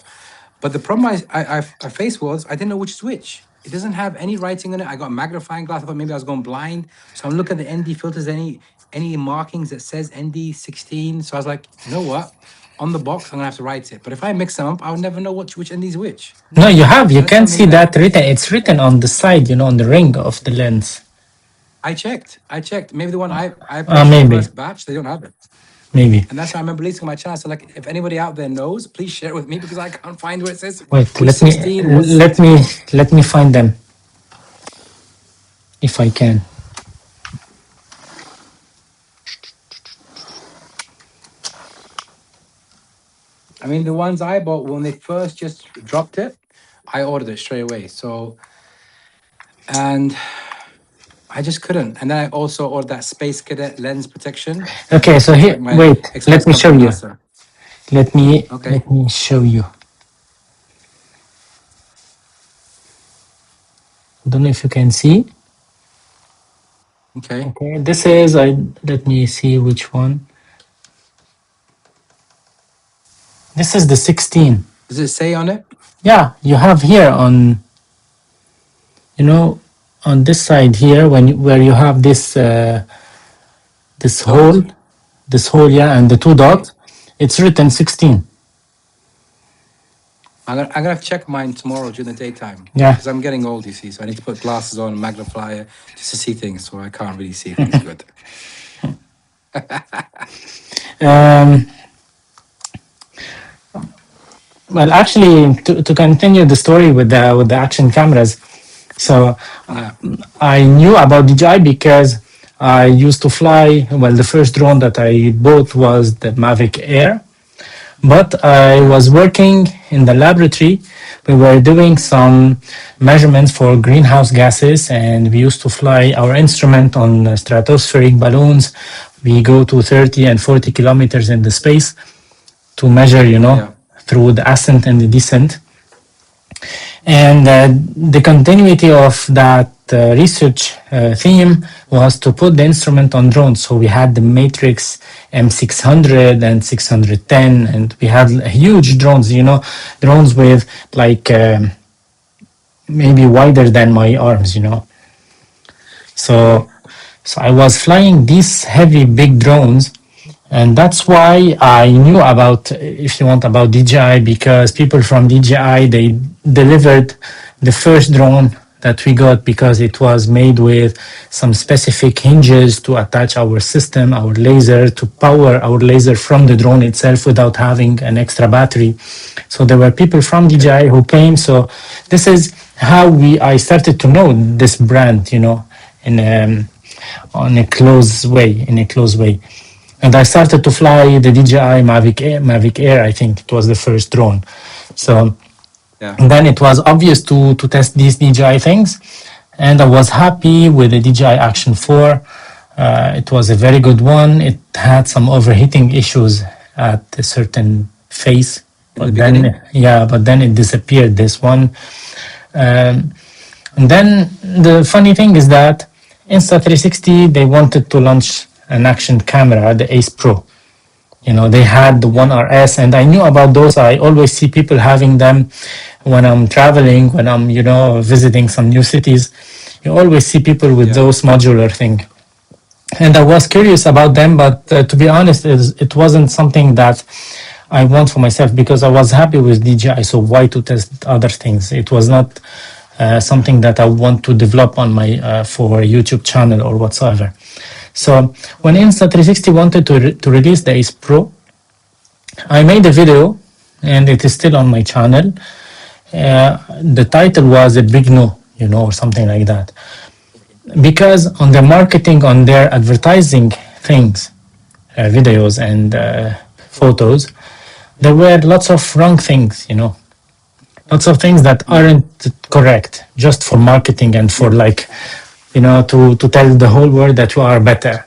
But the problem I faced was I didn't know which is which. It doesn't have any writing on it. I got a magnifying glass. I thought maybe I was going blind. So I'm looking at the ND filters, any markings that says ND16. So I was like, you know what? On the box, I'm gonna have to write it. But if I mix them up, I'll never know which ND is which. No, you have. You can see that written. It's written on the side, on the ring of the lens. I checked. Maybe the one I the first batch, they don't have it. Maybe. And that's why I remember releasing my channel. So like, if anybody out there knows, please share it with me because I can't find where it says. Wait, let me find them. If I can. I mean, the ones I bought when they first just dropped it, I ordered it straight away. So, and I just couldn't. And then I also ordered that Space Cadet lens protection. Okay, so here, wait, let me show you. Let me show you. I don't know if you can see. Okay. This is, let me see which one. This is the 16. Does it say on it? Yeah, you have here on, on this side here, where you have this this hole, and the 2 dots, it's written 16. I'm gonna check mine tomorrow during the daytime. Yeah. Because I'm getting old, you see, so I need to put glasses on, magnifier, just to see things. So I can't really see things good. Um, well, actually, to continue the story with the action cameras, so Yeah. I knew about DJI because I used to fly. Well, the first drone that I bought was the Mavic Air, but I was working in the laboratory. We were doing some measurements for greenhouse gases, and we used to fly our instrument on stratospheric balloons. We go to 30 and 40 kilometers in the space to measure, Yeah. through the ascent and the descent. And the continuity of that research theme was to put the instrument on drones. So we had the Matrix M600 and 610, and we had huge drones, drones with like maybe wider than my arms. So, so I was flying these heavy big drones, and that's why I knew about, if you want, about DJI, because people from DJI, they delivered the first drone that we got because it was made with some specific hinges to attach our system, our laser, to power our laser from the drone itself without having an extra battery. So there were people from DJI who came. So this is how I started to know this brand, in on a close way, And I started to fly the DJI Mavic Air. I think it was the first drone. So then it was obvious to test these DJI things, and I was happy with the DJI Action 4. It was a very good one. It had some overheating issues at a certain phase, but then it disappeared. This one. And then the funny thing is that Insta360, they wanted to launch an action camera, the Ace Pro. They had the One RS, and I knew about those. I always see people having them when I'm traveling, when I'm, visiting some new cities. You always see people with those modular thing. And I was curious about them, but to be honest, it wasn't something that I want for myself because I was happy with DJI. So why to test other things? It was not something that I want to develop on my for a YouTube channel or whatsoever. So when Insta360 wanted to release the Ace Pro, I made a video, and it is still on my channel. The title was a big no, or something like that. Because on their marketing, on their advertising things, videos and photos, there were lots of wrong things, lots of things that aren't correct, just for marketing and for to tell the whole world that you are better.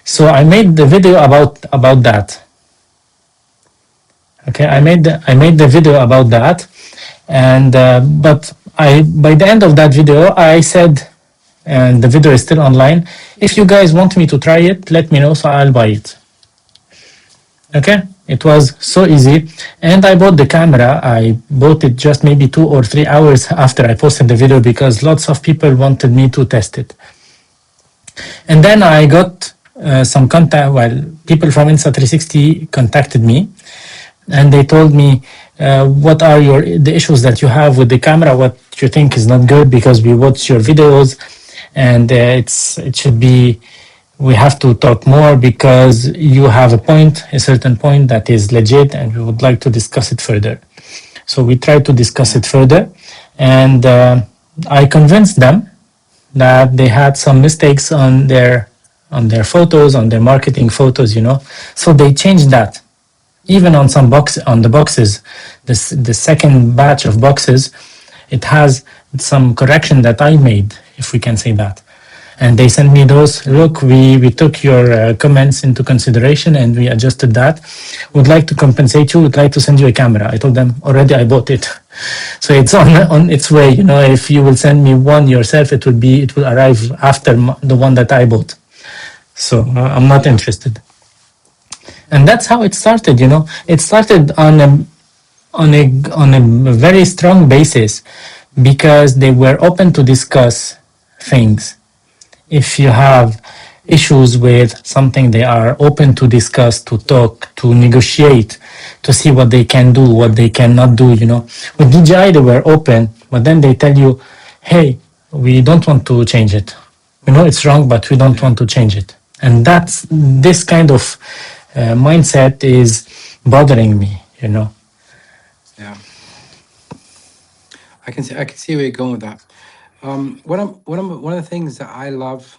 So I made the video about that. Okay, I made the video about that, and but by the end of that video I said, and the video is still online, if you guys want me to try it, let me know, so I'll buy it. Okay, it was so easy, and I bought the camera. I bought it just maybe 2 or 3 hours after I posted the video because lots of people wanted me to test it. And then I got some contact. Well, people from Insta360 contacted me, and they told me, what are the issues that you have with the camera? What you think is not good? Because we watch your videos, and it should be. We have to talk more because you have a certain point that is legit, and we would like to discuss it further. So we tried to discuss it further, and I convinced them that they had some mistakes on their photos, on their marketing photos, So they changed that. Even on the boxes, the second batch of boxes, it has some correction that I made, if we can say that. And they sent me those. Look, we took your comments into consideration and we adjusted that. Would like to compensate you. Would like to send you a camera. I told them already I bought it, so it's on its way. If you will send me one yourself, it will arrive after the one that I bought. So I'm not interested. And that's how it started. It started on a very strong basis because they were open to discuss things. If you have issues with something, they are open to discuss, to talk, to negotiate, to see what they can do, what they cannot do. With DJI, they were open, but then they tell you, hey, we don't want to change it. We know it's wrong, but we don't want to change it. And that's this kind of mindset is bothering me. Yeah. I can see where you're going with that. One of the things that I love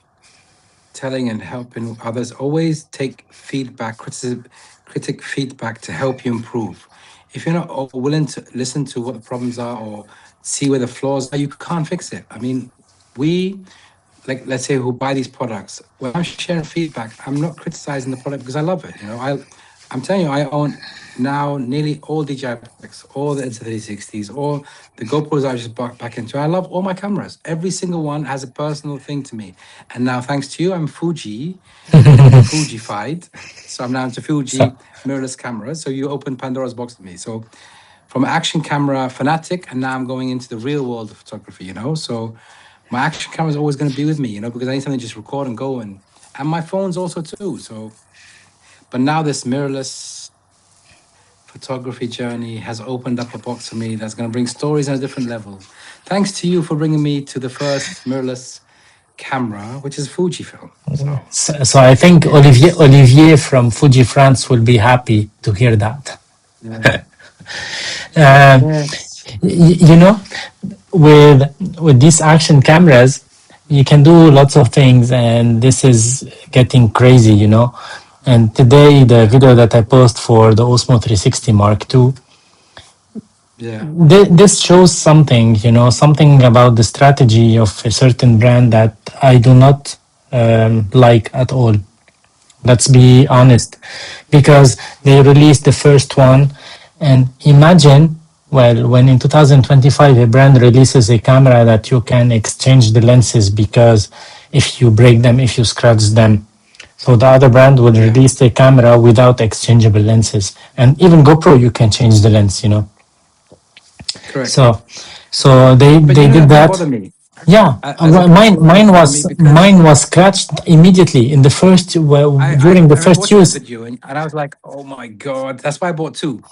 telling and helping others, always take feedback, critic feedback to help you improve. If you're not willing to listen to what the problems are or see where the flaws are, you can't fix it. I mean, let's say who buy these products, when I'm sharing feedback, I'm not criticizing the product because I love it. I'm telling you, I own now nearly all DJI products, all the Insta360s, all the GoPros I just bought back into. I love all my cameras. Every single one has a personal thing to me. And now, thanks to you, I'm Fujified. So I'm now into Fuji mirrorless cameras. So you opened Pandora's box to me. So from action camera fanatic, and now I'm going into the real world of photography, So my action camera is always going to be with me, because I need something to just record and go. And my phone's also too. So, but now this mirrorless photography journey has opened up a box for me that's going to bring stories on a different level. Thanks to you for bringing me to the first mirrorless camera, which is Fujifilm. So I think Olivier from Fuji France will be happy to hear that. Yes. With these action cameras, you can do lots of things, and this is getting crazy. And today, the video that I post for the Osmo 360 Mark II, this shows something, something about the strategy of a certain brand that I do not like at all. Let's be honest, because they released the first one, and imagine, when in 2025 a brand releases a camera that you can exchange the lenses, because if you break them, if you scratch them, so the other brand would release a camera without exchangeable lenses, and even GoPro you can change the lens. Correct. So they did that. Yeah, mine was scratched immediately in the first during the first use. And I was like, oh my god, that's why I bought two.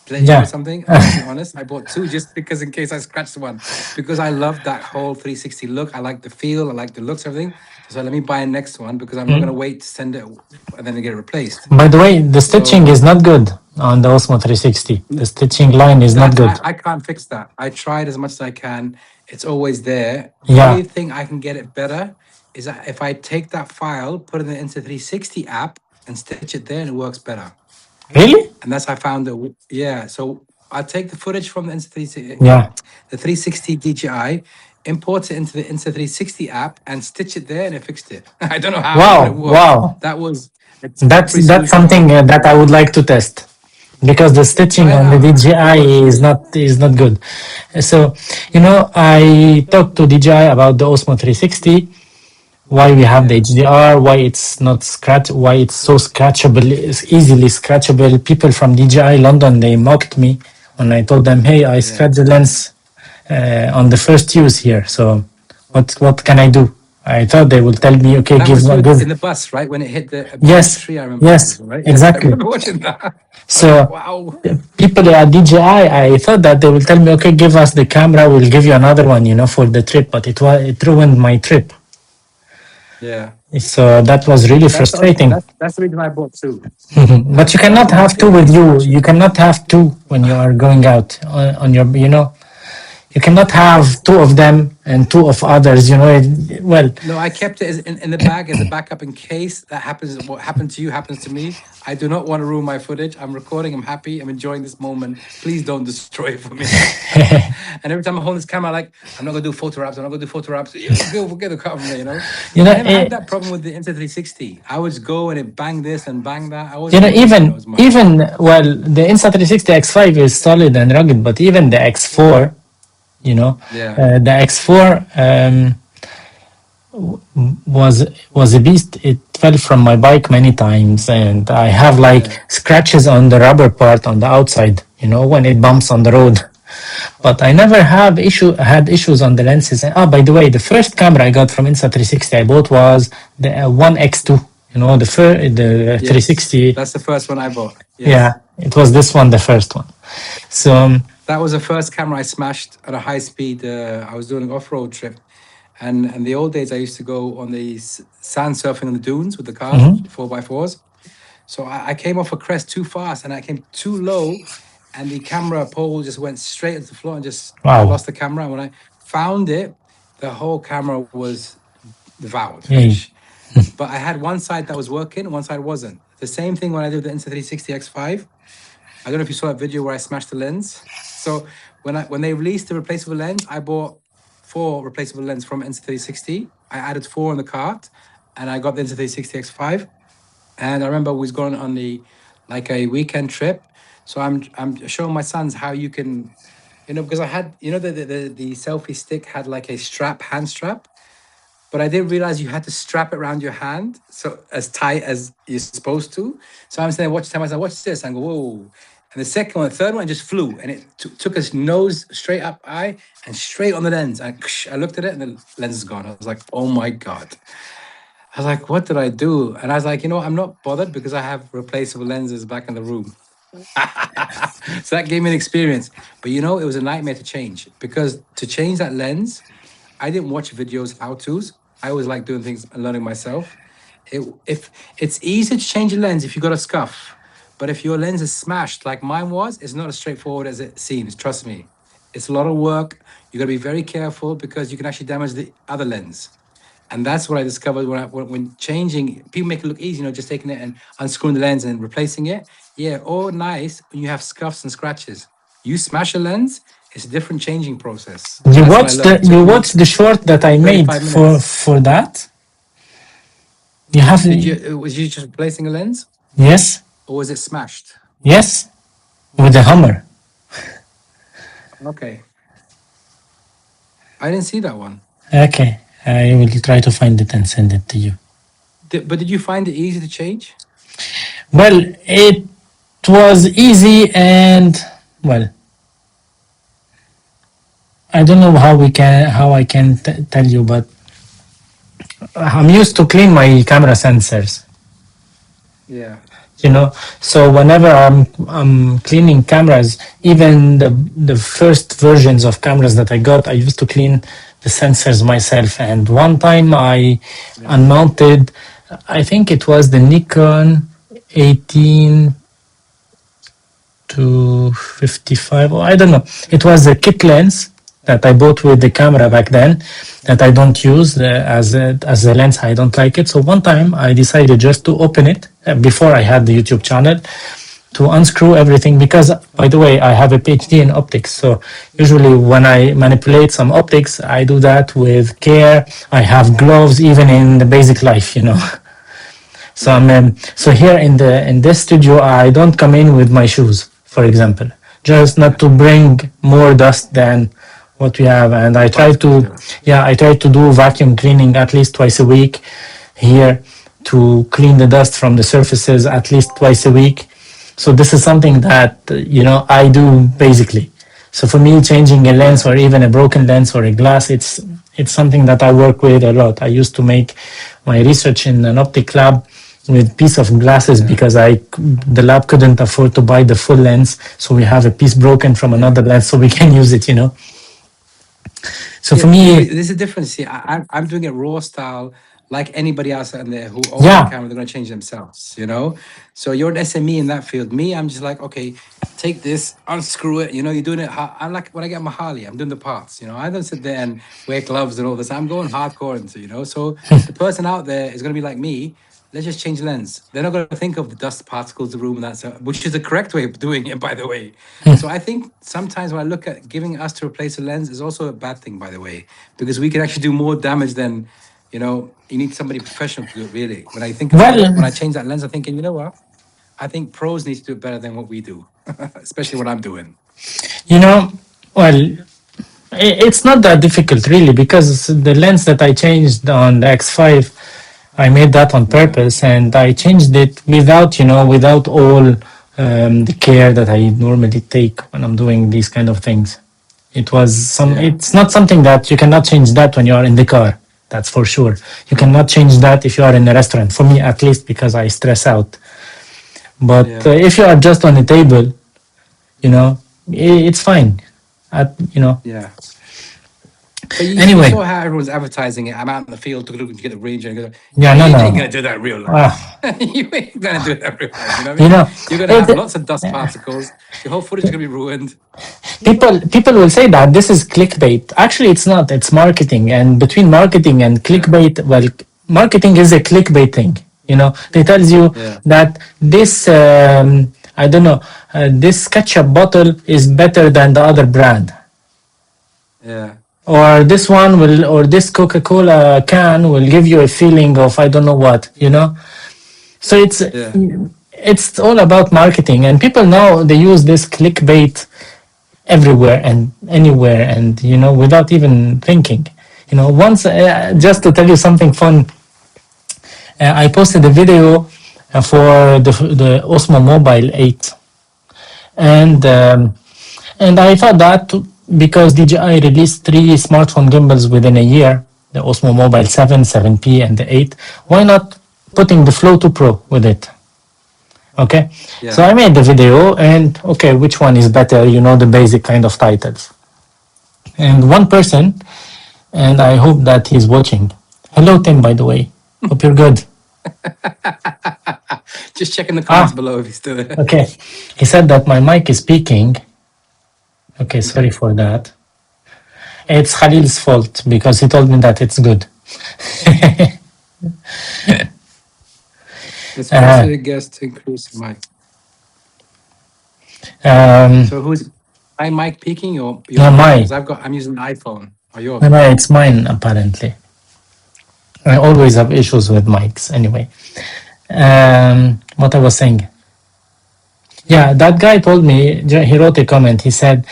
You know something? I'll be honest, I bought two just because in case I scratched one, because I love that whole 360 look. I like the feel, I like the looks, everything. So let me buy a next one because I'm not going to wait to send it and then get replaced. By the way, the stitching is not good on the Osmo 360. The stitching line is not good. I can't fix that. I tried as much as I can. It's always there. The only thing I can get it better is that if I take that file, put it in the Insta360 app and stitch it there, and it works better. Really? And that's how I found it. Yeah. So I take the footage from the Insta360, the 360 DJI, import it into the Insta360 app, and stitch it there, and it fixed it. I don't know how, but it worked. Wow. That's something that I would like to test, because the stitching on the DJI is not good. So I talked to DJI about the Osmo 360. Why we have the HDR, why it's not why it's so scratchable, it's easily scratchable. People from DJI London, they mocked me when I told them, hey, I scratched the lens on the first use here. So what can I do? I thought they would tell me, okay, give in the bus, right? When it hit the tree, I remember. Yes, right? Exactly. I remember watching that. So wow. People at DJI, I thought that they will tell me, okay, give us the camera, we'll give you another one, for the trip. But it ruined my trip. Yeah. So that was really frustrating. That's the reason I bought two. But you cannot have two with you. You cannot have two when you are going out on your, You cannot have two of them and two of others, No, I kept it in the bag as a backup in case that happens. What happened to you happens to me. I do not want to ruin my footage. I'm recording. I'm happy. I'm enjoying this moment. Please don't destroy it for me. And every time I hold this camera, I'm not going to do photo wraps. I'm not going to do photo wraps. Forget the cover, I never had that problem with the Insta360. I would go and it bang this and bang that. Even the Insta360 X5 is solid and rugged, but even the X4, the X4 was a beast. It fell from my bike many times, and I have scratches on the rubber part on the outside, when it bumps on the road. But I never had issues on the lenses. And, by the way, the first camera I got from Insta360 I bought was the One X2. The 360. That's the first one I bought. Yes. Yeah, it was this one, the first one. So that was the first camera I smashed at a high speed. I was doing an off-road trip, and in the old days I used to go on the sand surfing on the dunes with the cars, 4x4s. So I came off a crest too fast, and I came too low, and the camera pole just went straight into the floor, and I lost the camera. And when I found it, the whole camera was devoured, finished. But I had one side that was working, one side wasn't. The same thing when I did the Insta360 X5. I don't know if you saw that video where I smashed the lens. So when they released the replaceable lens, I bought 4 replaceable lenses from Insta360. I added 4 in the cart, and I got the Insta360 X5. And I remember we was going on a weekend trip. So I'm showing my sons how you can, because I had, the selfie stick had like a hand strap. But I didn't realize you had to strap it around your hand, so as tight as you're supposed to. So I'm saying, watch this. I go, whoa. And the third one just flew, and it took his nose straight up eye and straight on the lens. I looked at it, and the lens is gone. I was like, oh my God. I was like, what did I do? And I was like, I'm not bothered because I have replaceable lenses back in the room. So that gave me an experience. But it was a nightmare to change, because to change that lens, I didn't watch videos, how-tos. I always like doing things and learning myself. If it's easy to change a lens if you got a scuff, but if your lens is smashed like mine was, it's not as straightforward as it seems. Trust me, it's a lot of work. You got to be very careful because you can actually damage the other lens. And that's what I discovered when changing. People make it look easy, just taking it and unscrewing the lens and replacing it. Yeah, all nice when you have scuffs and scratches. You smash a lens, it's a different changing process. You watched the short that I made for that? Was you just replacing a lens? Yes. Or was it smashed? Yes, with a hammer. Okay. I didn't see that one. Okay, I will try to find it and send it to you. But did you find it easy to change? Well, it was easy, and I don't know how I can tell you, but I'm used to clean my camera sensors. Yeah. So whenever I'm cleaning cameras, even the first versions of cameras that I got, I used to clean the sensors myself. And one time I unmounted, I think it was the Nikon 18 to 55, or I don't know. It was a kit lens that I bought with the camera back then that I don't use as a lens. I don't like it. So one time I decided just to open it before I had the YouTube channel, to unscrew everything, because, by the way, I have a PhD in optics. So usually when I manipulate some optics, I do that with care. I have gloves even in the basic life, So here in this studio, I don't come in with my shoes, for example, just not to bring more dust than what we have. And I try to do vacuum cleaning at least twice a week here, to clean the dust from the surfaces at least twice a week. So this is something that I do basically. So for me, changing a lens or even a broken lens or a glass, it's something that I work with a lot. I used to make my research in an optic lab with piece of glasses because the lab couldn't afford to buy the full lens, so we have a piece broken from another lens so we can use it. So for me, there's a difference. See, I'm doing it raw style, like anybody else out there who owns a camera, they're going to change themselves, So you're an SME in that field. Me, I'm just like, okay, take this, unscrew it. You're doing it. I'm like, when I get my Harley, I'm doing the parts. I don't sit there and wear gloves and all this. I'm going hardcore into, So the person out there is going to be like me. Let's just change lens. They're not going to think of the dust particles, the room, and which is the correct way of doing it, by the way. So I think sometimes when I look at giving us to replace a lens is also a bad thing, by the way, because we can actually do more damage than, you need somebody professional to do it, really. When I think about it, when I change that lens, I'm thinking, you know what? I think pros need to do it better than what we do, especially what I'm doing. It's not that difficult, really, because the lens that I changed on the X5, I made that on purpose, and I changed it without all the care that I normally take when I'm doing these kind of things. It was some. Yeah. It's not something that you cannot change that when you are in the car. That's for sure. You cannot change that if you are in a restaurant. For me, at least, because I stress out. But Yeah. if you are just on the table, it's fine. Yeah. But you Anyway, saw how everyone's advertising it. I'm out in the field to get the range and go, yeah, no, you no. ain't gonna do that in real life. You ain't gonna do that in real life. You know what I You mean? know, You're gonna it, have lots of dust particles. Your whole footage is gonna be ruined. people will say that this is clickbait. Actually, it's not. It's marketing. And between marketing and Yeah. clickbait, well, marketing is a clickbait thing. They tells you Yeah. that this, I don't know, this ketchup bottle is better than the other brand. Yeah. Or this one will, or this Coca-Cola can will give you a feeling of I don't know what. So Yeah. it's all about marketing, and people now they use this clickbait everywhere and anywhere, and without even thinking. Once, just to tell you something fun, I posted a video for the Osmo Mobile 8, and I thought that because DJI released 3 smartphone gimbals within a year, the Osmo Mobile 7, 7P, and the 8, why not putting the Flow 2 Pro with it? Okay, so Yeah. I made the video, and okay, which one is better? The basic kind of titles. And one person, and I hope that he's watching. Hello, Tim, by the way. Hope you're good. Just checking the comments below if he's still there. Okay. He said that my mic is peaking. Okay, sorry for that. It's Khalil's fault because he told me that it's good. It's supposed to guess to increase the mic. So who's my mic peaking or your No, mic? mine. Because I'm using an iPhone. Or yours? No, it's mine apparently. I always have issues with mics. Anyway, what I was saying. Yeah, that guy told me. He wrote a comment. He said,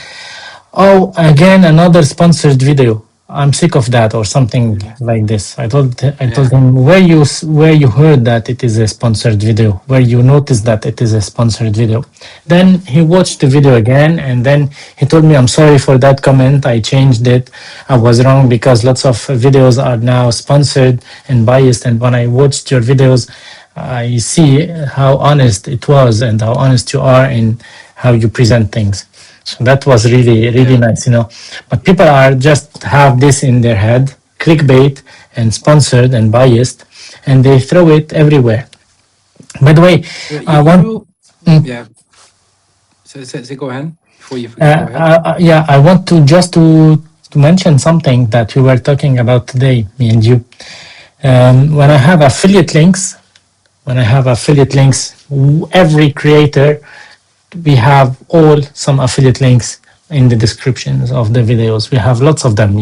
"Oh, again another sponsored video. I'm sick of that," or something like this. I told him where you heard that it is a sponsored video, where you noticed that it is a sponsored video. Then he watched the video again, and then he told me, "I'm sorry for that comment. I changed it. I was wrong because lots of videos are now sponsored and biased. And when I watched your videos, I see how honest it was and how honest you are in how you present things." So that was really nice, But people are just have this in their head, clickbait and sponsored and biased, and they throw it everywhere. By the way, I want. Yeah. So go ahead before you go ahead. Yeah, I want to mention something that we were talking about today, me and you. When I have affiliate links, every creator, we have all some affiliate links in the descriptions of the videos. We have lots of them,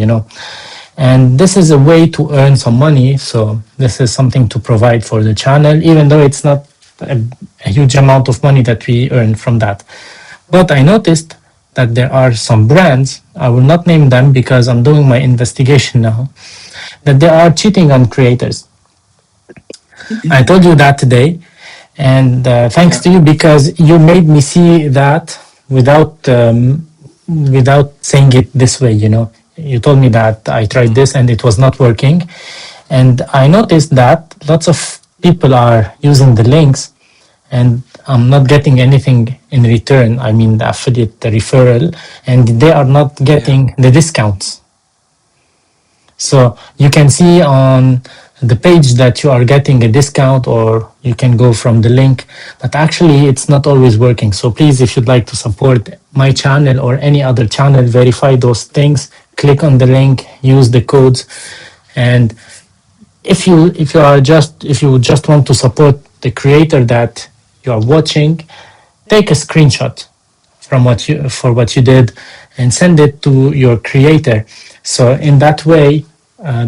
and this is a way to earn some money. So this is something to provide for the channel, even though it's not a huge amount of money that we earn from that. But I noticed that there are some brands, I will not name them because I'm doing my investigation now, that they are cheating on creators. I told you that today, and thanks to you, because you made me see that without saying it this way. You told me that I tried this and it was not working, and I noticed that lots of people are using the links, and I'm not getting anything in return. I mean, the affiliate, the referral, and they are not getting the discounts. So you can see on the page that you are getting a discount, or you can go from the link, but actually it's not always working. So please, if you'd like to support my channel or any other channel, verify those things, click on the link, use the codes, and if you just want to support the creator that you are watching, take a screenshot from what you did and send it to your creator. So in that way,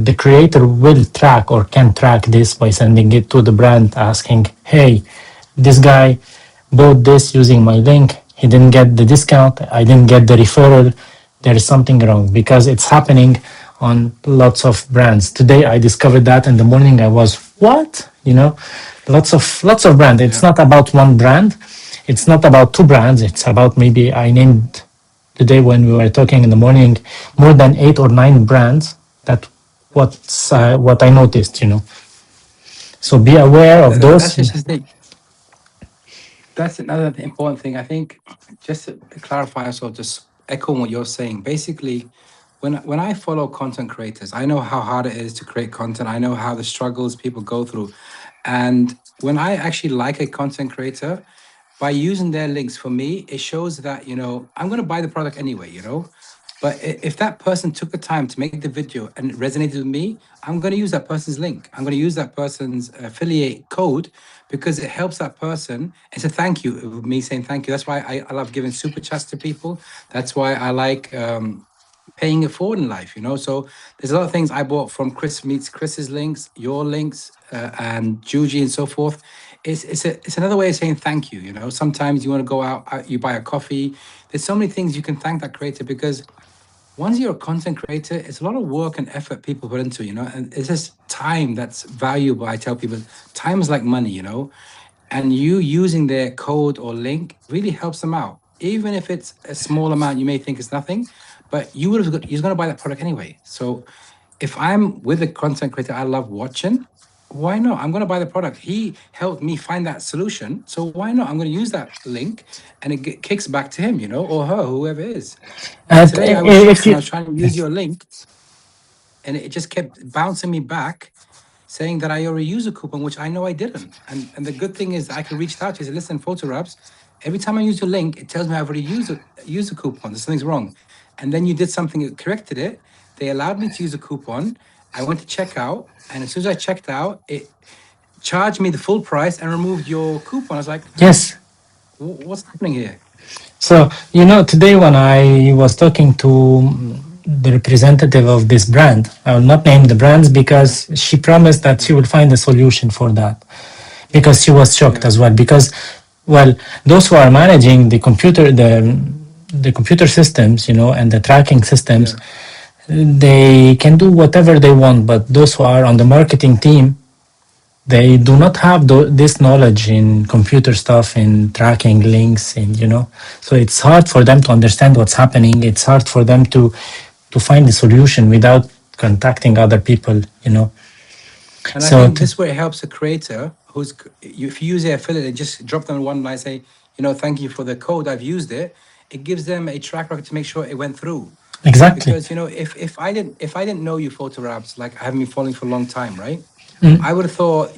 the creator will track or can track this by sending it to the brand, asking, "Hey, this guy bought this using my link. He didn't get the discount. I didn't get the referral. There is something wrong," because it's happening on lots of brands. Today I discovered that in the morning. I was, what? Lots of brands. It's not about one brand. It's not about two brands. It's about, maybe I named today when we were talking in the morning, more than 8 or 9 brands. That what I noticed, So be aware of That's those. just the thing. That's another important thing. I think just to clarify, also just echoing what you're saying. Basically, when I follow content creators, I know how hard it is to create content. I know how the struggles people go through, and when I actually like a content creator, by using their links, for me, it shows that I'm going to buy the product anyway. But if that person took the time to make the video and it resonated with me, I'm going to use that person's link. I'm going to use that person's affiliate code because it helps that person. It's a thank you, me saying thank you. That's why I love giving super chats to people. That's why I like paying it forward in life. So there's a lot of things I bought from Chris Meets Chris's links, your links, and Juji and so forth. It's another way of saying thank you. Sometimes you want to go out, you buy a coffee. There's so many things you can thank that creator, because once you're a content creator, it's a lot of work and effort people put into, and it's just time that's valuable. I tell people, time is like money, and you using their code or link really helps them out. Even if it's a small amount, you may think it's nothing, but you're going to buy that product anyway. So if I'm with a content creator I love watching, why not? I'm going to buy the product. He helped me find that solution. So why not? I'm going to use that link and it kicks back to him, or her, whoever it is. And And today I was shocked if when I you was trying to use your link and it just kept bouncing me back saying that I already used a coupon, which I know I didn't. And the good thing is I could reach out to you and say, listen, PhotoWraps, every time I use your link, it tells me I've already used a coupon. There's something's wrong. And then you did something that corrected it. They allowed me to use a coupon. I went to checkout, and as soon as I checked out, it charged me the full price and removed your coupon. I was like, yes. what's happening here? So, today when I was talking to the representative of this brand, I will not name the brands Yeah, because she promised that she will find a solution for that, because she was shocked yeah, as well. Because, well, those who are managing the computer systems, and the tracking systems, yeah. they can do whatever they want. But those who are on the marketing team, they do not have this knowledge in computer stuff, in tracking links, and so it's hard for them to understand what's happening. It's hard for them to find the solution without contacting other people. And I So think this way it helps a creator if you use the affiliate and just drop them one line, say, thank you for the code, I've used it. It gives them a track record to make sure it went through. exactly. Because if I didn't know you photo apps, like I haven't been following for a long time, right? Mm, I would have thought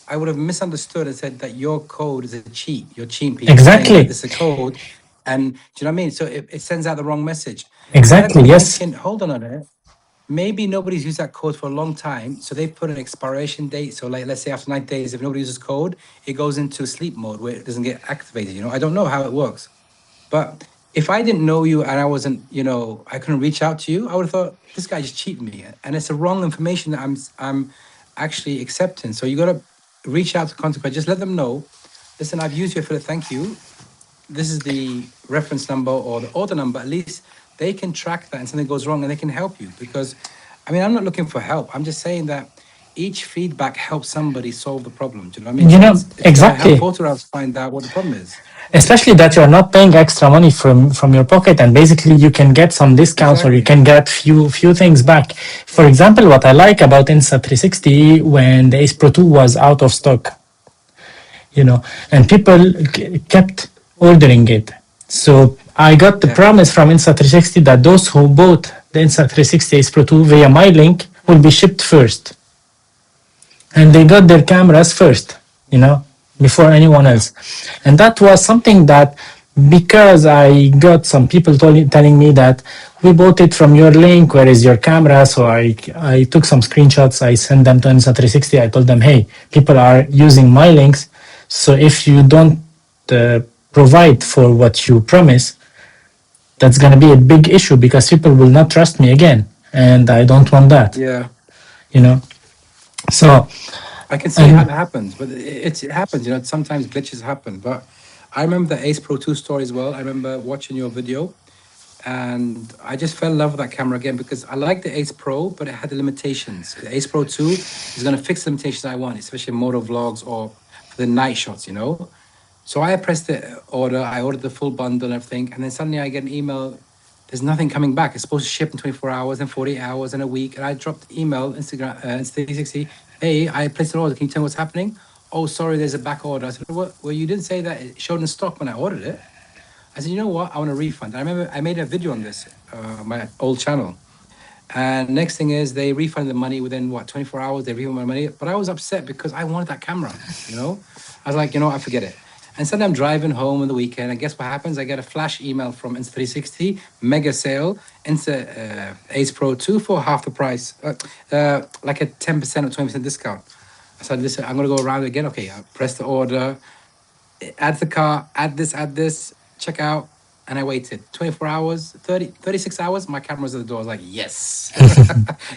I would have misunderstood and said that your code is a cheat. You're cheating people, saying that exactly. this is a code, and do you know what I mean? So it sends out the wrong message. Had I Exactly. been Yes. thinking, hold on a minute, maybe nobody's used that code for a long time, so they put an expiration date. So, like, let's say after 9 days, if nobody uses code, it goes into sleep mode where it doesn't get activated. I don't know how it works, but if I didn't know you and I wasn't, I couldn't reach out to you, I would have thought this guy just cheated me, and it's the wrong information that I'm actually accepting. So you got to reach out to contact, just let them know. Listen, I've used your affiliate. Thank you. This is the reference number or the order number. At least they can track that and something goes wrong and they can help you. Because, I'm not looking for help. I'm just saying that each feedback helps somebody solve the problem. Do you know what I mean? So it's going to help Exactly. photographs find out what the problem is. Especially that you're not paying extra money from your pocket, and basically you can get some discounts, or you Exactly. can get few things back. For example, what I like about Insta360, when the Ace Pro 2 was out of stock, and people kept ordering it. So I got the Yeah. promise from Insta360 that those who bought the Insta360 Ace Pro 2 via my link will be shipped first, and they got their cameras first, before anyone Yeah. else. And that was something that, because I got some people telling me that we bought it from your link, where is your camera? So I took some screenshots, I sent them to Insta360. I told them, hey, people are using my links. So if you don't uh, provide for what you promise, that's going to be a big issue, because people will not trust me again. And I don't want that, Yeah. you know. So, I can see how and that happens, but it happens. Sometimes glitches happen. But I remember the Ace Pro 2 story as well. I remember watching your video, and I just fell in love with that camera again because I like the Ace Pro, but it had the limitations. The Ace Pro 2 is going to fix the limitations I want, especially in moto vlogs or for the night shots. So I pressed the order, I ordered the full bundle and everything, and then suddenly I get an email, there's nothing coming back. It's supposed to ship in 24 hours and 48 hours and a week. And I dropped email, Instagram, Insta360, hey, I placed an order. Can you tell me what's happening? Oh, sorry, there's a back order. I said, what? Well, you didn't say that it showed in stock when I ordered it. I said, you know what? I want a refund. I remember I made a video on this, my old channel. And next thing is they refunded the money within 24 hours. They refunded my money, but I was upset because I wanted that camera. I was like, I forget it. And suddenly I'm driving home on the weekend, and guess what happens? I get a flash email from Insta360, mega sale, acepro 2 for half the price, like a 10% or 20% discount. I said, listen, I'm gonna go around again. Okay, I press the order, add the car, add this, check out. And I waited 24 hours, 36 hours. My camera's at the door. I was like, yes.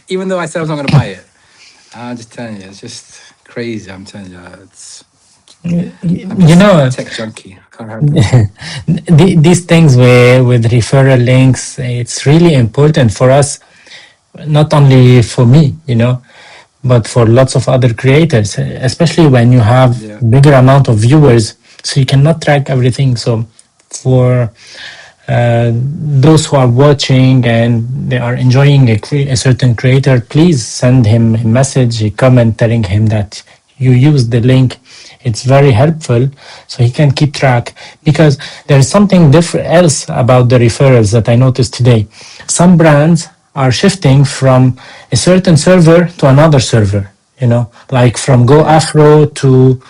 Even though I said I was not going to buy it. I'm just telling you, it's just crazy. I'm telling you, I'm just tech junkie. I can't help it. These things with referral links, it's really important for us, not only for me, but for lots of other creators, especially when you have bigger amount of viewers, so you cannot track everything. So for those who are watching and they are enjoying a certain creator, please send him a message, a comment telling him that you use the link. It's very helpful so he can keep track, because there's something different else about the referrals that I noticed today. Some brands are shifting from a certain server to another server, like from GoAfro to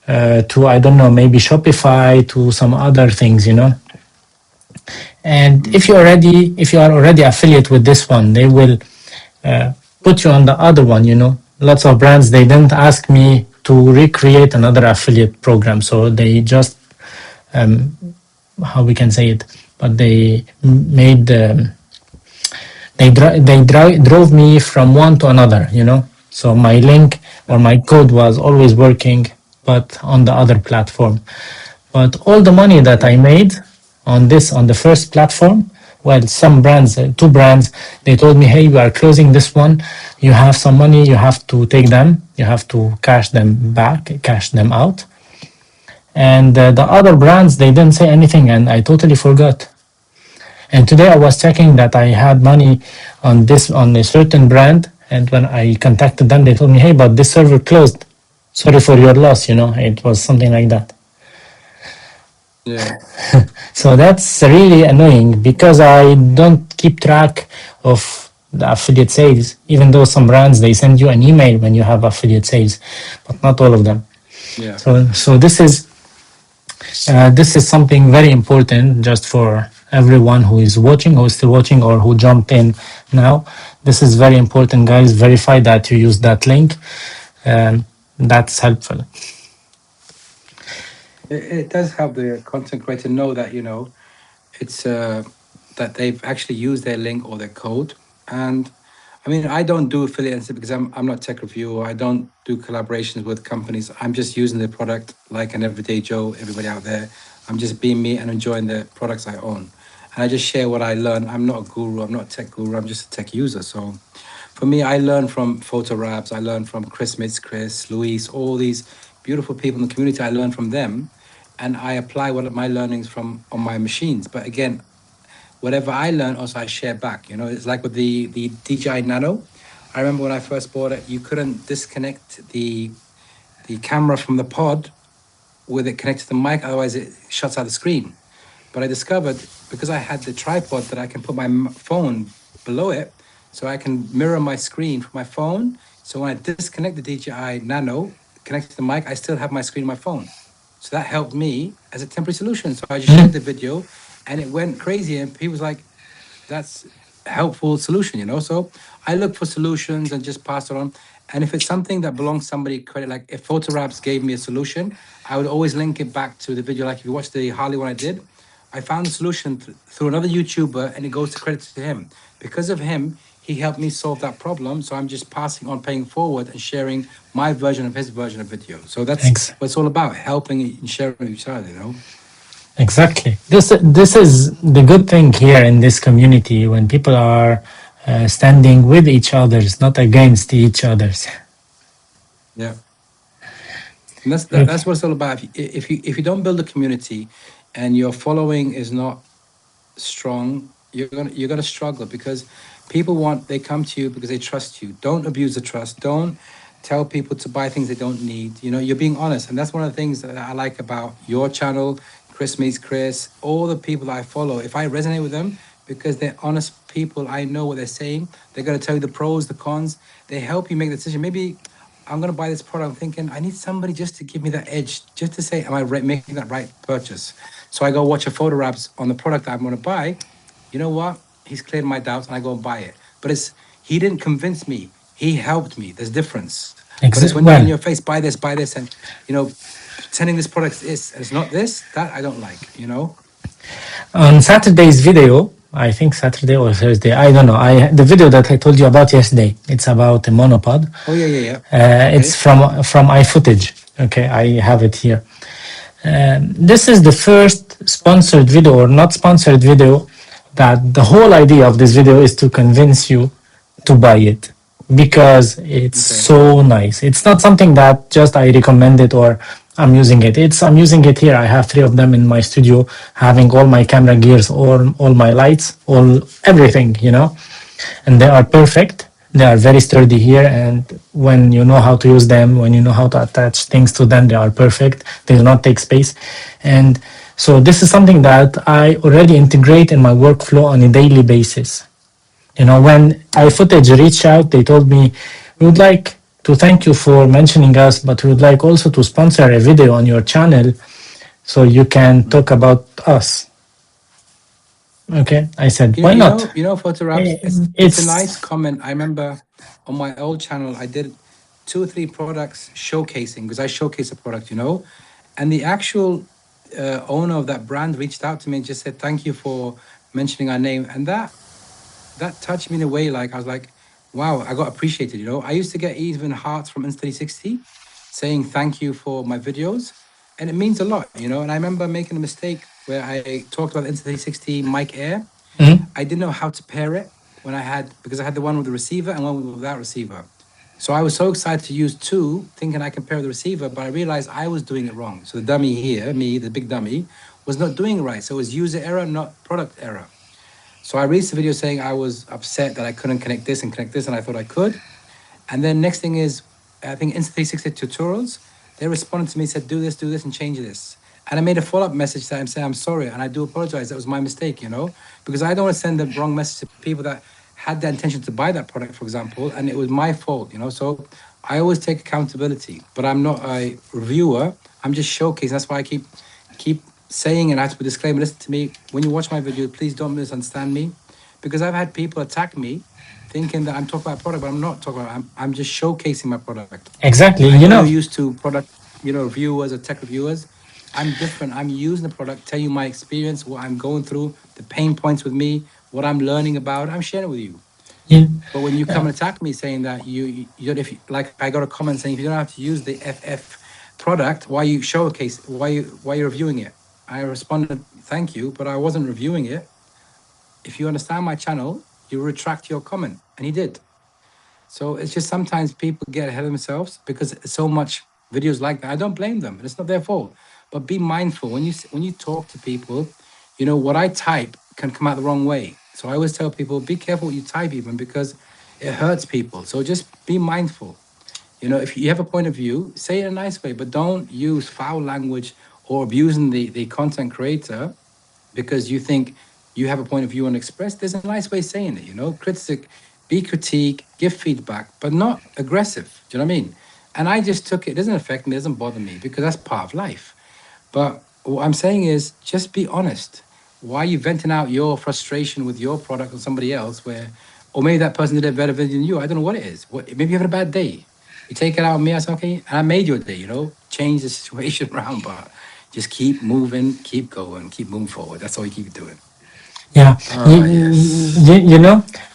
I don't know, maybe Shopify to some other things, And if you are already affiliate with this one, they will put you on the other one. Lots of brands, they didn't ask me to recreate another affiliate program, so they just how we can say it, but they made drove me from one to another. So my link or my code was always working, but on the other platform. But all the money that I made on the first platform, well, some brands, two brands, they told me, hey, we are closing this one. You have some money, you have to take them, you have to cash them out. And the other brands, they didn't say anything, and I totally forgot. And today I was checking that I had money on a certain brand, and when I contacted them, they told me, hey, but this server closed. Sorry for your loss, it was something like that. Yeah. So that's really annoying, because I don't keep track of the affiliate sales, even though some brands, they send you an email when you have affiliate sales, but not all of them. Yeah. So this is something very important just for everyone who is watching, who is still watching, or who jumped in now. This is very important, guys. Verify that you use that link. That's helpful. It does help the content creator know that, it's that they've actually used their link or their code. And I mean, I don't do affiliates because I'm not tech reviewer. I don't do collaborations with companies. I'm just using the product like an everyday Joe, everybody out there. I'm just being me and enjoying the products I own. And I just share what I learn. I'm not a guru. I'm not a tech guru. I'm just a tech user. So for me, I learn from Photo Rabs. I learn from Chris, Luis, all these beautiful people in the community. I learn from them. And I apply what my learnings from on my machines. But again, whatever I learn, also I share back. It's like with the DJI Nano. I remember when I first bought it, you couldn't disconnect the camera from the pod with it connected to the mic, otherwise it shuts out the screen. But I discovered, because I had the tripod, that I can put my phone below it, so I can mirror my screen from my phone. So when I disconnect the DJI Nano, connect to the mic, I still have my screen on my phone. So that helped me as a temporary solution. So I just shared the video, and it went crazy, and people was like, that's a helpful solution, So I look for solutions and just pass it on. And if it's something that belongs to somebody credit, like if Photorabs gave me a solution, I would always link it back to the video. Like if you watch the Harley one I did, I found the solution through another YouTuber, and it goes to credit to him. Because of him, he helped me solve that problem. So I'm just passing on, paying forward, and sharing my version of his version of video. So that's what it's all about, helping and sharing each other, Exactly. This is the good thing here in this community, when people are standing with each others, not against each others. Yeah. And that's what it's all about. If you don't build a community, and your following is not strong, you're gonna struggle, because they come to you because they trust you. Don't abuse the trust. Don't tell people to buy things they don't need. You're being honest, and that's one of the things that I like about your channel, Chris Meets Chris. All the people that I follow, if I resonate with them because they're honest people, I know what they're saying. They're gonna tell you the pros, the cons. They help you make the decision. Maybe I'm gonna buy this product. I'm thinking I need somebody just to give me that edge, just to say, am I making that right purchase? So I go watch a photo wraps on the product that I'm gonna buy. You know what? He's cleared my doubts, and I go and buy it. But he didn't convince me. He helped me. There's difference. But it's when you're in your face, buy this, and pretending this product is, and it's not this. That I don't like. On Saturday's video, I think Saturday or Thursday, I don't know. The video that I told you about yesterday, it's about a monopod. Oh yeah. Okay. It's from iFootage. Okay, I have it here. This is the first sponsored video or not sponsored video that the whole idea of this video is to convince you to buy it, because it's so nice. It's not something that just I recommend it or I'm using it. I'm using it here. I have 3 of them in my studio, having all my camera gears, all my lights, everything, and they are perfect. They are very sturdy here, and when you know how to use them, when you know how to attach things to them, they are perfect. They do not take space. And so this is something that I already integrate in my workflow on a daily basis. When iFootage reached out, they told me, we would like to thank you for mentioning us, but we would like also to sponsor a video on your channel so you can talk about us. Okay, I said, why not? Photo wraps, it's a nice comment. I remember on my old channel, I did 2 or 3 products showcasing, because I showcase a product, and the actual owner of that brand reached out to me and just said, thank you for mentioning our name. And that touched me in a way, like I was like, wow, I got appreciated. I used to get even hearts from Insta360 saying thank you for my videos, and it means a lot. And I remember making a mistake where I talked about the Insta360 mic Air. I didn't know how to pair it because I had the one with the receiver and one without receiver. So I was so excited to use 2, thinking I can pair the receiver, but I realized I was doing it wrong. So the dummy here, me, the big dummy, was not doing it right. So it was user error, not product error. So I released a video saying I was upset that I couldn't connect this, and I thought I could. And then next thing is, I think Insta360 tutorials, they responded to me, said, do this, and change this. And I made a follow-up message that I'm saying, I'm sorry, and I do apologize. That was my mistake, because I don't want to send the wrong message to people that had the intention to buy that product, for example, and it was my fault, So I always take accountability, but I'm not a reviewer. I'm just showcasing. That's why I keep saying, and I have to put a disclaimer, listen to me, when you watch my video, please don't misunderstand me, because I've had people attack me thinking that I'm talking about product, but I'm not talking about, I'm just showcasing my product. Exactly. You're used to product, reviewers or tech reviewers. I'm different. I'm using the product, tell you my experience, what I'm going through, the pain points with me, what I'm learning about. I'm sharing it with you. Yeah. But when you come and attack me saying that you don't, like I got a comment saying, if you don't have to use the FF product, why you showcase, why you're reviewing it? I responded, thank you, but I wasn't reviewing it. If you understand my channel, you retract your comment, and he did. So it's just sometimes people get ahead of themselves because so much videos like that. I don't blame them, and it's not their fault. But be mindful when you talk to people. What I type can come out the wrong way. So I always tell people, be careful what you type, even because it hurts people. So just be mindful. If you have a point of view, say it in a nice way, but don't use foul language or abusing the content creator because you think you have a point of view and express. There's a nice way of saying it, be critique, give feedback, but not aggressive. Do you know what I mean? And I just took it. It doesn't affect me, it doesn't bother me, because that's part of life. But what I'm saying is, just be honest. Why are you venting out your frustration with your product or somebody else or maybe that person did a better video than you? I don't know what it is. Maybe you're having a bad day. You take it out on me, I say, okay, and I made your day, change the situation around, but just keep moving, keep going, keep moving forward. That's all you keep doing. Yeah,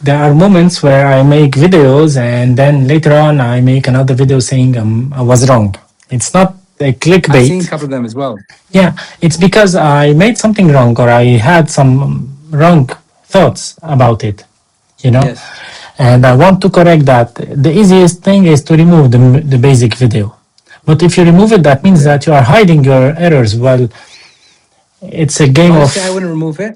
there are moments where I make videos and then later on I make another video saying I was wrong. It's not a clickbait. I've seen a couple of them as well. Yeah, it's because I made something wrong or I had some wrong thoughts about it, Yes. And I want to correct that. The easiest thing is to remove the basic video. But if you remove it, that means Yeah. that you are hiding your errors. Well, it's a game of. Honestly, I wouldn't remove it.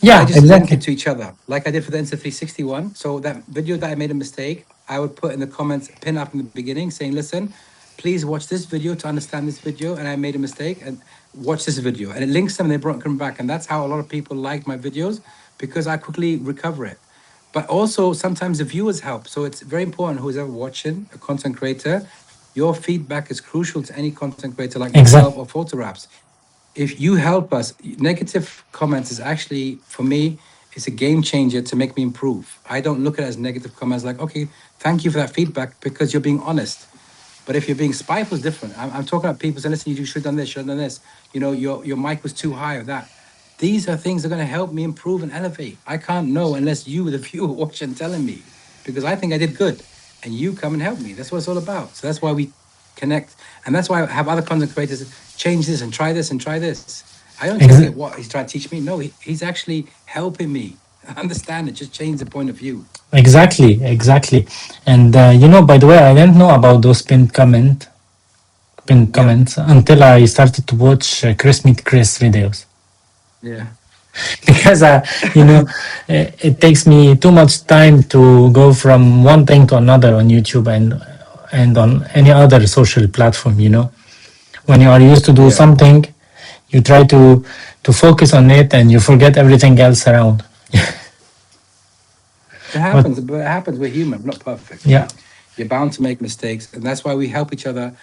I Yeah, just link it exactly. to each other, like I did for the Insta 360 one. So that video that I made a mistake, I would put in the comments, pin up in the beginning, saying, "Listen, please watch this video to understand this video." And I made a mistake, and watch this video, and it links them. And they brought them back, and that's how a lot of people like my videos, because I quickly recover it. But also sometimes the viewers help. So it's very important. Who's ever watching a content creator, your feedback is crucial to any content creator like myself Exactly. or Photo Raps. If you help us, negative comments is actually, for me, it's a game changer to make me improve. I don't look at it as negative comments like, okay, thank you for that feedback, because you're being honest. But if you're being spiteful, it's different. I'm talking about people saying, listen, you should have done this, should have done this. Your mic was too high or that. These are things that are going to help me improve and elevate. I can't know unless you, the viewer, watching, telling me, because I think I did good, and you come and help me. That's what it's all about. So that's why we connect, and that's why I have other content creators change this and try this and try this. I don't take it what he's trying to teach me. No, he's actually helping me understand it. Just change the point of view. Exactly, exactly. And by the way, I didn't know about those pinned Yep. comments until I started to watch Chris Meet Chris videos. Yeah. Because it takes me too much time to go from one thing to another on YouTube and on any other social platform. When you are used to do Yeah. something, you try to focus on it and you forget everything else around. It But happens, but it happens. We're human. We're not perfect. yeah, You're bound to make mistakes, and that's why we help each other.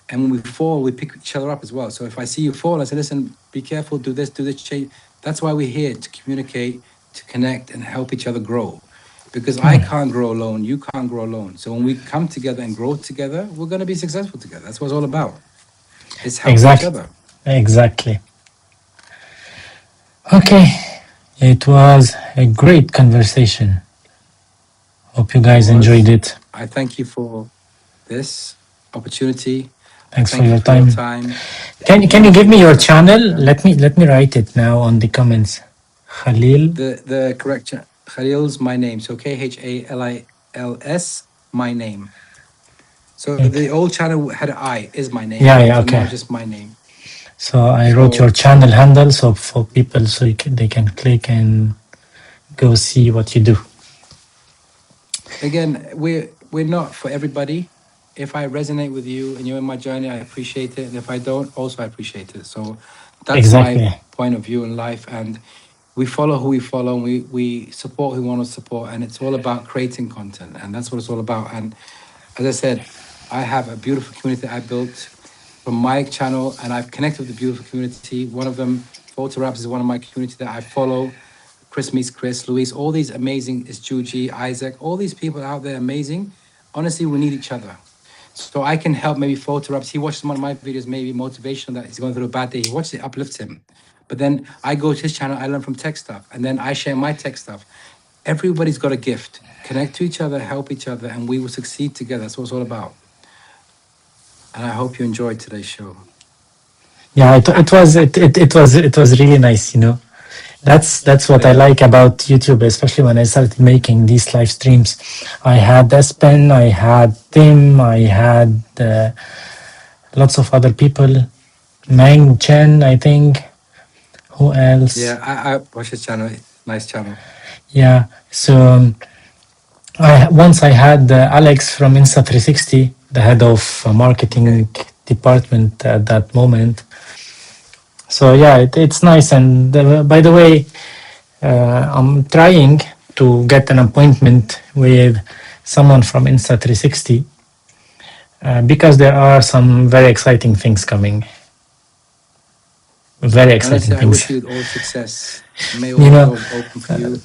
And when we fall, we pick each other up as well. So if I see you fall, I say, "Listen, be careful. Do this, change." That's why we're here, to communicate, to connect, and help each other grow. Because I can't grow alone, you can't grow alone. So when we come together and grow together, we're going to be successful together. That's what it's all about. It's helping each exactly, other. exactly. Okay, it was a great conversation. Hope you It guys enjoyed was. it. I thank you for this opportunity. I Thanks for thank you your for your time. time, the Can you give energy, me the your stuff that channel? you've done. Let me write it now on the comments. Khalil. The correct Khalil's my name. So Khalils, my name. So the Okay. old channel had an I, is my name. Yeah, yeah, So now okay. just my name. So I wrote your So channel handle so for people so they can click and go see what you do. again, we're not for everybody. If I resonate with you and you're in my journey, I appreciate it. And if I don't, also I appreciate it. So that's my Exactly. point of view in life. And we follow who we follow, and we support who we want to support. And it's all about creating content. And that's what it's all about. And as I said, I have a beautiful community I built from my channel, and I've connected with the beautiful community. One of them, Photo Raps, is one of my community that I follow. Chris meets Chris, Luis, all these amazing, is Juji, Isaac, all these people out there amazing. Honestly, we need each other. So I can help maybe Photo Raps. He watches one of my videos, maybe motivational, that he's going through a bad day. He watches it, uplifts him. But then I go to his channel, I learn from tech stuff, and then I share my tech stuff. Everybody's got a gift. Connect to each other, help each other, and we will succeed together. That's what it's all about. And I hope you enjoyed today's show. Yeah, it was really nice. That's what I Yeah. like about YouTube, especially when I started making these live streams. I had Espen, I had Tim, I had lots of other people. Mang Chen, I think. Who else? Yeah, I watch his channel. Nice channel. Yeah. So once I had Alex from Insta 360, the head of marketing Okay. department at that moment. So yeah, it's nice. And by the way, I'm trying to get an appointment with someone from Insta 360 because there are some very exciting things coming. Very exciting Honestly, I things. wish you all success. May You all know, doors open for you.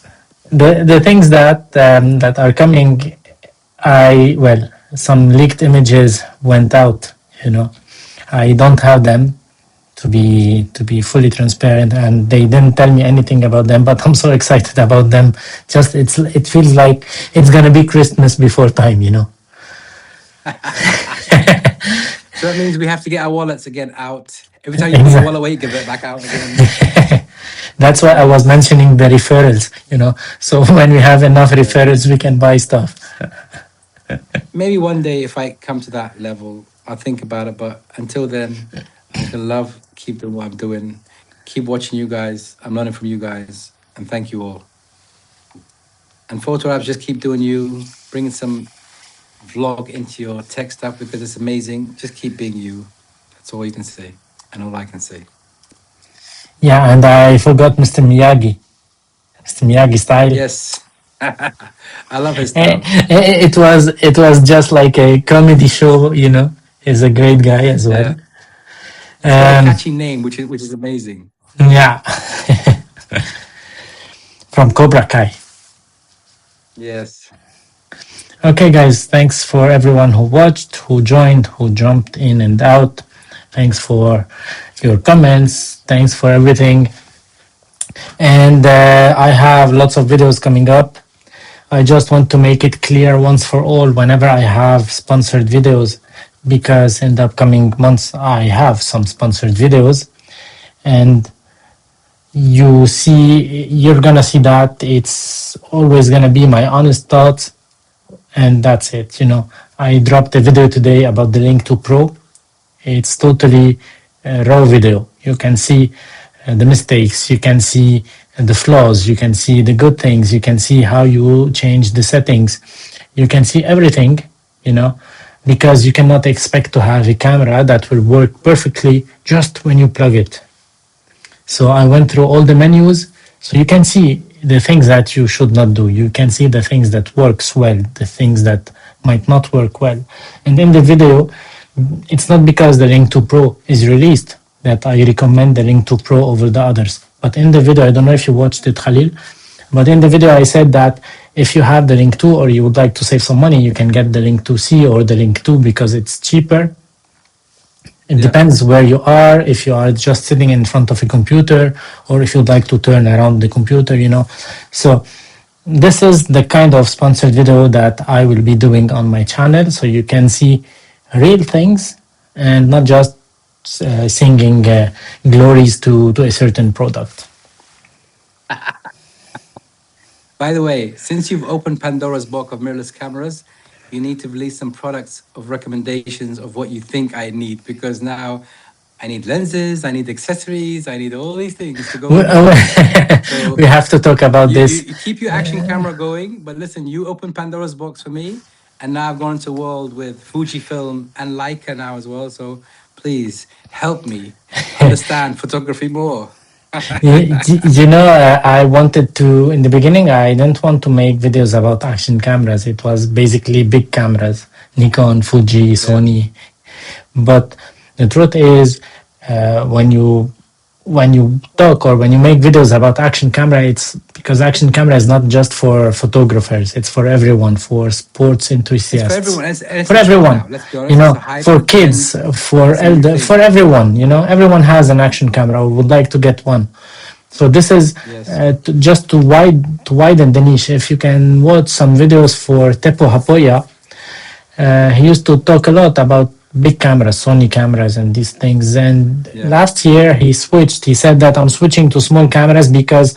the things that are coming. Some leaked images went out. I don't have them to be fully transparent, and they didn't tell me anything about them. But I'm so excited about them. Just it feels like it's gonna be Christmas before time. So that means we have to get our wallets again out. Every time you put your Exactly. wallet away, you give it back out again. That's why I was mentioning the referrals. So when we have enough Yeah. referrals, we can buy stuff. Maybe one day, if I come to that level, I'll think about it. But until then, I'm just gonna love keep doing what I'm doing. Keep watching you guys. I'm learning from you guys, and thank you all. And photo apps, just keep doing you, bringing some vlog into your tech stuff because it's amazing. Just keep being you. That's all you can say, and all I can say. Yeah, and I forgot Mr. Miyagi. Mr. Miyagi style. Yes, I love his Eh, style. it was just like a comedy show, you know. He's a great guy as well. Yeah, he's got a Um, catchy name, which is amazing. yeah, from Cobra Kai. Yes. Okay, guys, thanks for everyone who watched, who joined, who jumped in and out. Thanks for your comments. Thanks for everything. And I have lots of videos coming up. I just want to make it clear once for all whenever I have sponsored videos, because in the upcoming months I have some sponsored videos, and you're gonna see that it's always gonna be my honest thoughts, and that's it. I dropped a video today about the Link 2 Pro. It's totally a raw video. You can see the mistakes, you can see the flaws, you can see the good things, you can see how you change the settings, you can see everything, because you cannot expect to have a camera that will work perfectly just when you plug it. So I went through all the menus, so you can see the things that you should not do. You can see the things that works well, the things that might not work well. And in the video, it's not because the Link 2 Pro is released that I recommend the Link 2 Pro over the others. But in the video, I don't know if you watched it, Khalil, but in the video I said that if you have the Link 2 or you would like to save some money, you can get the Link 2C or the Link 2 because it's cheaper. It depends where you are, if you are just sitting in front of a computer or if you'd like to turn around the computer, So this is the kind of sponsored video that I will be doing on my channel, so you can see real things and not just singing glories to a certain product. By the way, since you've opened Pandora's box of mirrorless cameras, you need to release some products of recommendations of what you think I need, because now I need lenses, I need accessories, I need all these things to go with it. So we have to talk about this. You keep your action camera going, but listen, you open Pandora's box for me, and now I've gone into a world with Fujifilm and Leica now as well. So please help me understand photography more. I wanted to, in the beginning, I didn't want to make videos about action cameras. It was basically big cameras, Nikon, Fuji, Sony. But the truth is, when you talk or when you make videos about action camera, it's because action camera is not just for photographers. It's for everyone, for sports enthusiasts. It's for everyone. It's for everyone. Now. Let's be honest. For kids, for for everyone. Everyone has an action camera or would like to get one. So this is just to widen the niche. If you can watch some videos for Teppo Hapoya, he used to talk a lot about big cameras, Sony cameras and these things. And last year he switched. He said that I'm switching to small cameras because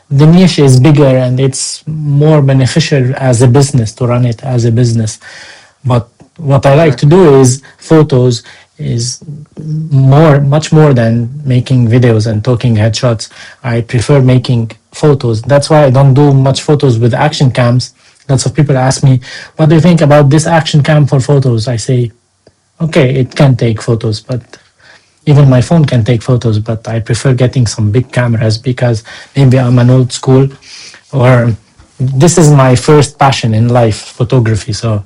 the niche is bigger and it's more beneficial as a business, to run it as a business. But what I like to do is photos is much more than making videos and talking headshots. I prefer making photos. That's why I don't do much photos with action cams. Lots of people ask me, what do you think about this action cam for photos? I say, okay, it can take photos, but even my phone can take photos, but I prefer getting some big cameras because maybe I'm an old school, or this is my first passion in life, photography. So,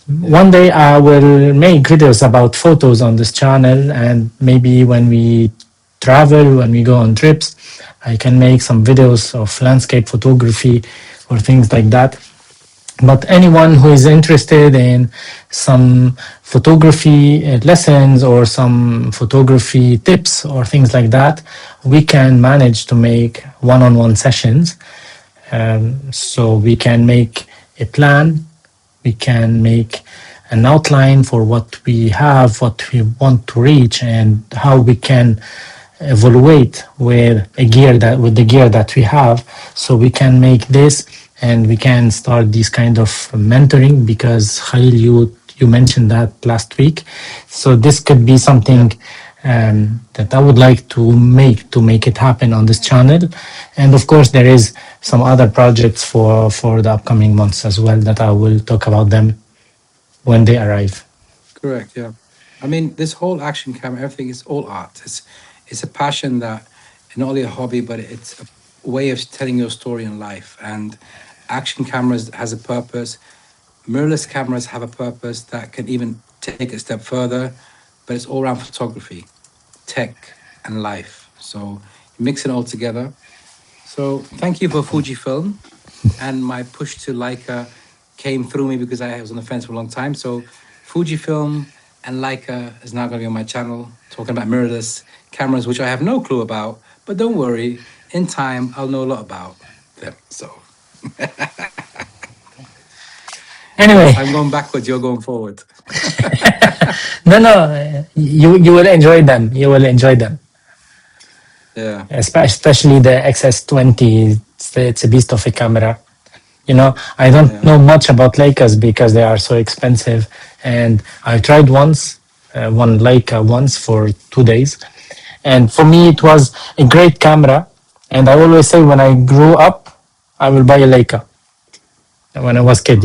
one day I will make videos about photos on this channel, and maybe when we travel, when we go on trips, I can make some videos of landscape photography or things like that. But anyone who is interested in some photography lessons or some photography tips or things like that, we can manage to make one-on-one sessions. So we can make a plan, we can make an outline for what we have, what we want to reach, and how we can evaluate with the gear that we have. So we can make this and we can start this kind of mentoring, because Khalil, You mentioned that last week, so this could be something that I would like to make it happen on this channel. And of course, there is some other projects for the upcoming months as well that I will talk about them when they arrive. Correct. Yeah. I mean, this whole action camera, everything is all art. It's a passion that not only a hobby, but it's a way of telling your story in life. And action cameras has a purpose. Mirrorless cameras have a purpose that can even take it a step further, but it's all around photography, tech, and life. So you mix it all together. So thank you for Fujifilm, and my push to Leica came through me because I was on the fence for a long time. So Fujifilm and Leica is now going to be on my channel, talking about mirrorless cameras, which I have no clue about. But don't worry, in time I'll know a lot about them. So Anyway, I'm going backwards, you're going forward. no, you will enjoy them. You will enjoy them. Yeah. Especially the XS20. It's a beast of a camera. You know, I don't know much about Leicas because they are so expensive. And I tried one Leica once for 2 days. And for me, it was a great camera. And I always say when I grew up, I will buy a Leica. When I was kid,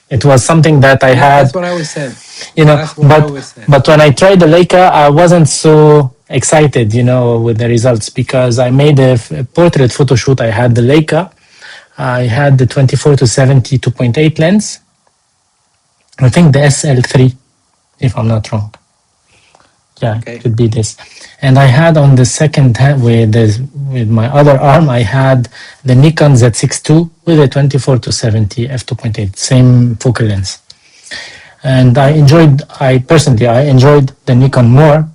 it was something that I had. That's what I always said. That's what I always said. But when I tried the Leica, I wasn't so excited, with the results because I made a portrait photo shoot. I had the Leica. I had the 24 to 70 2.8 lens. I think the SL3, if I'm not wrong. Yeah, okay. It could be this. And I had on the second hand with my other arm, I had the Nikon Z6 II with a 24 to 70 f2.8, same focal length. And I personally enjoyed the Nikon more,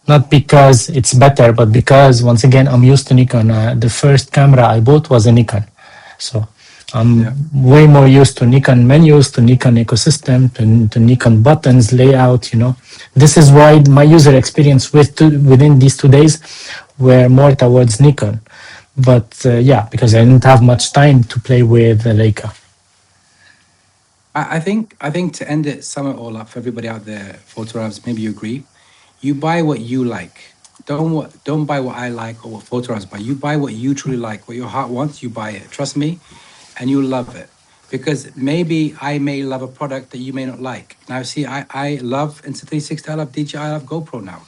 not because it's better, but because once again, I'm used to Nikon. The first camera I bought was a Nikon. So I'm way more used to Nikon menus, to Nikon ecosystem, to Nikon buttons, layout, This is why my user experience within these 2 days were more towards Nikon. But because I didn't have much time to play with the Leica. I think to end it, sum it all up for everybody out there, photographs, maybe you agree. You buy what you like. Don't buy what I like or what photographs buy. You buy what you truly like, what your heart wants, you buy it. Trust me, and you'll love it. Because maybe I may love a product that you may not like. Now, see, I love Insta360, I love DJI, I love GoPro now.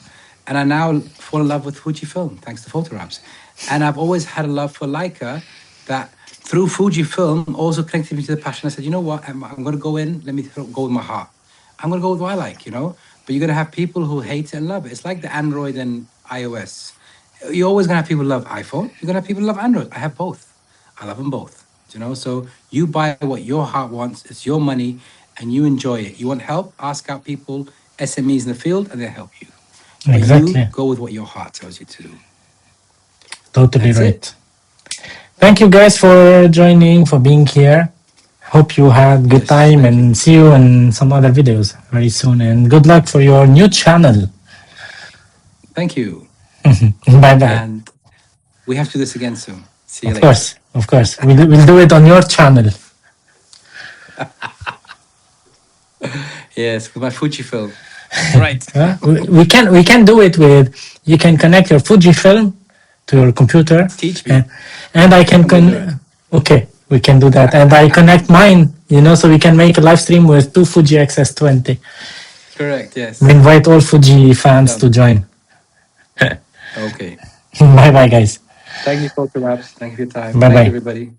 And I now fall in love with Fujifilm, thanks to photographs. And I've always had a love for Leica that through Fujifilm also connected me to the passion. I said, you know what, I'm going to go in, let me go with my heart. I'm going to go with what I like, But you're going to have people who hate it and love it. It's like the Android and iOS. You're always going to have people who love iPhone. You're going to have people who love Android. I have both. I love them both. So you buy what your heart wants. It's your money, and you enjoy it. You want help? Ask out people, SMEs in the field, and they'll help you. Exactly. But you go with what your heart tells you to do. Totally right. Thank you guys for joining, for being here. Hope you had good time and see you in some other videos very soon. And good luck for your new channel. Thank you. Bye-bye. And we have to do this again soon. See you later. Of course. We'll do it on your channel. Yes, with my Fujifilm. Right. We can do it with, you can connect your Fujifilm to your computer. Teach me. And I can, okay, we can do that. And I connect mine, so we can make a live stream with 2 Fuji XS20. Correct, yes. We invite all Fuji fans to join. Okay. Bye-bye, guys. Thank you, Photographs. Thank you for your time. Bye-bye. Thank you, everybody.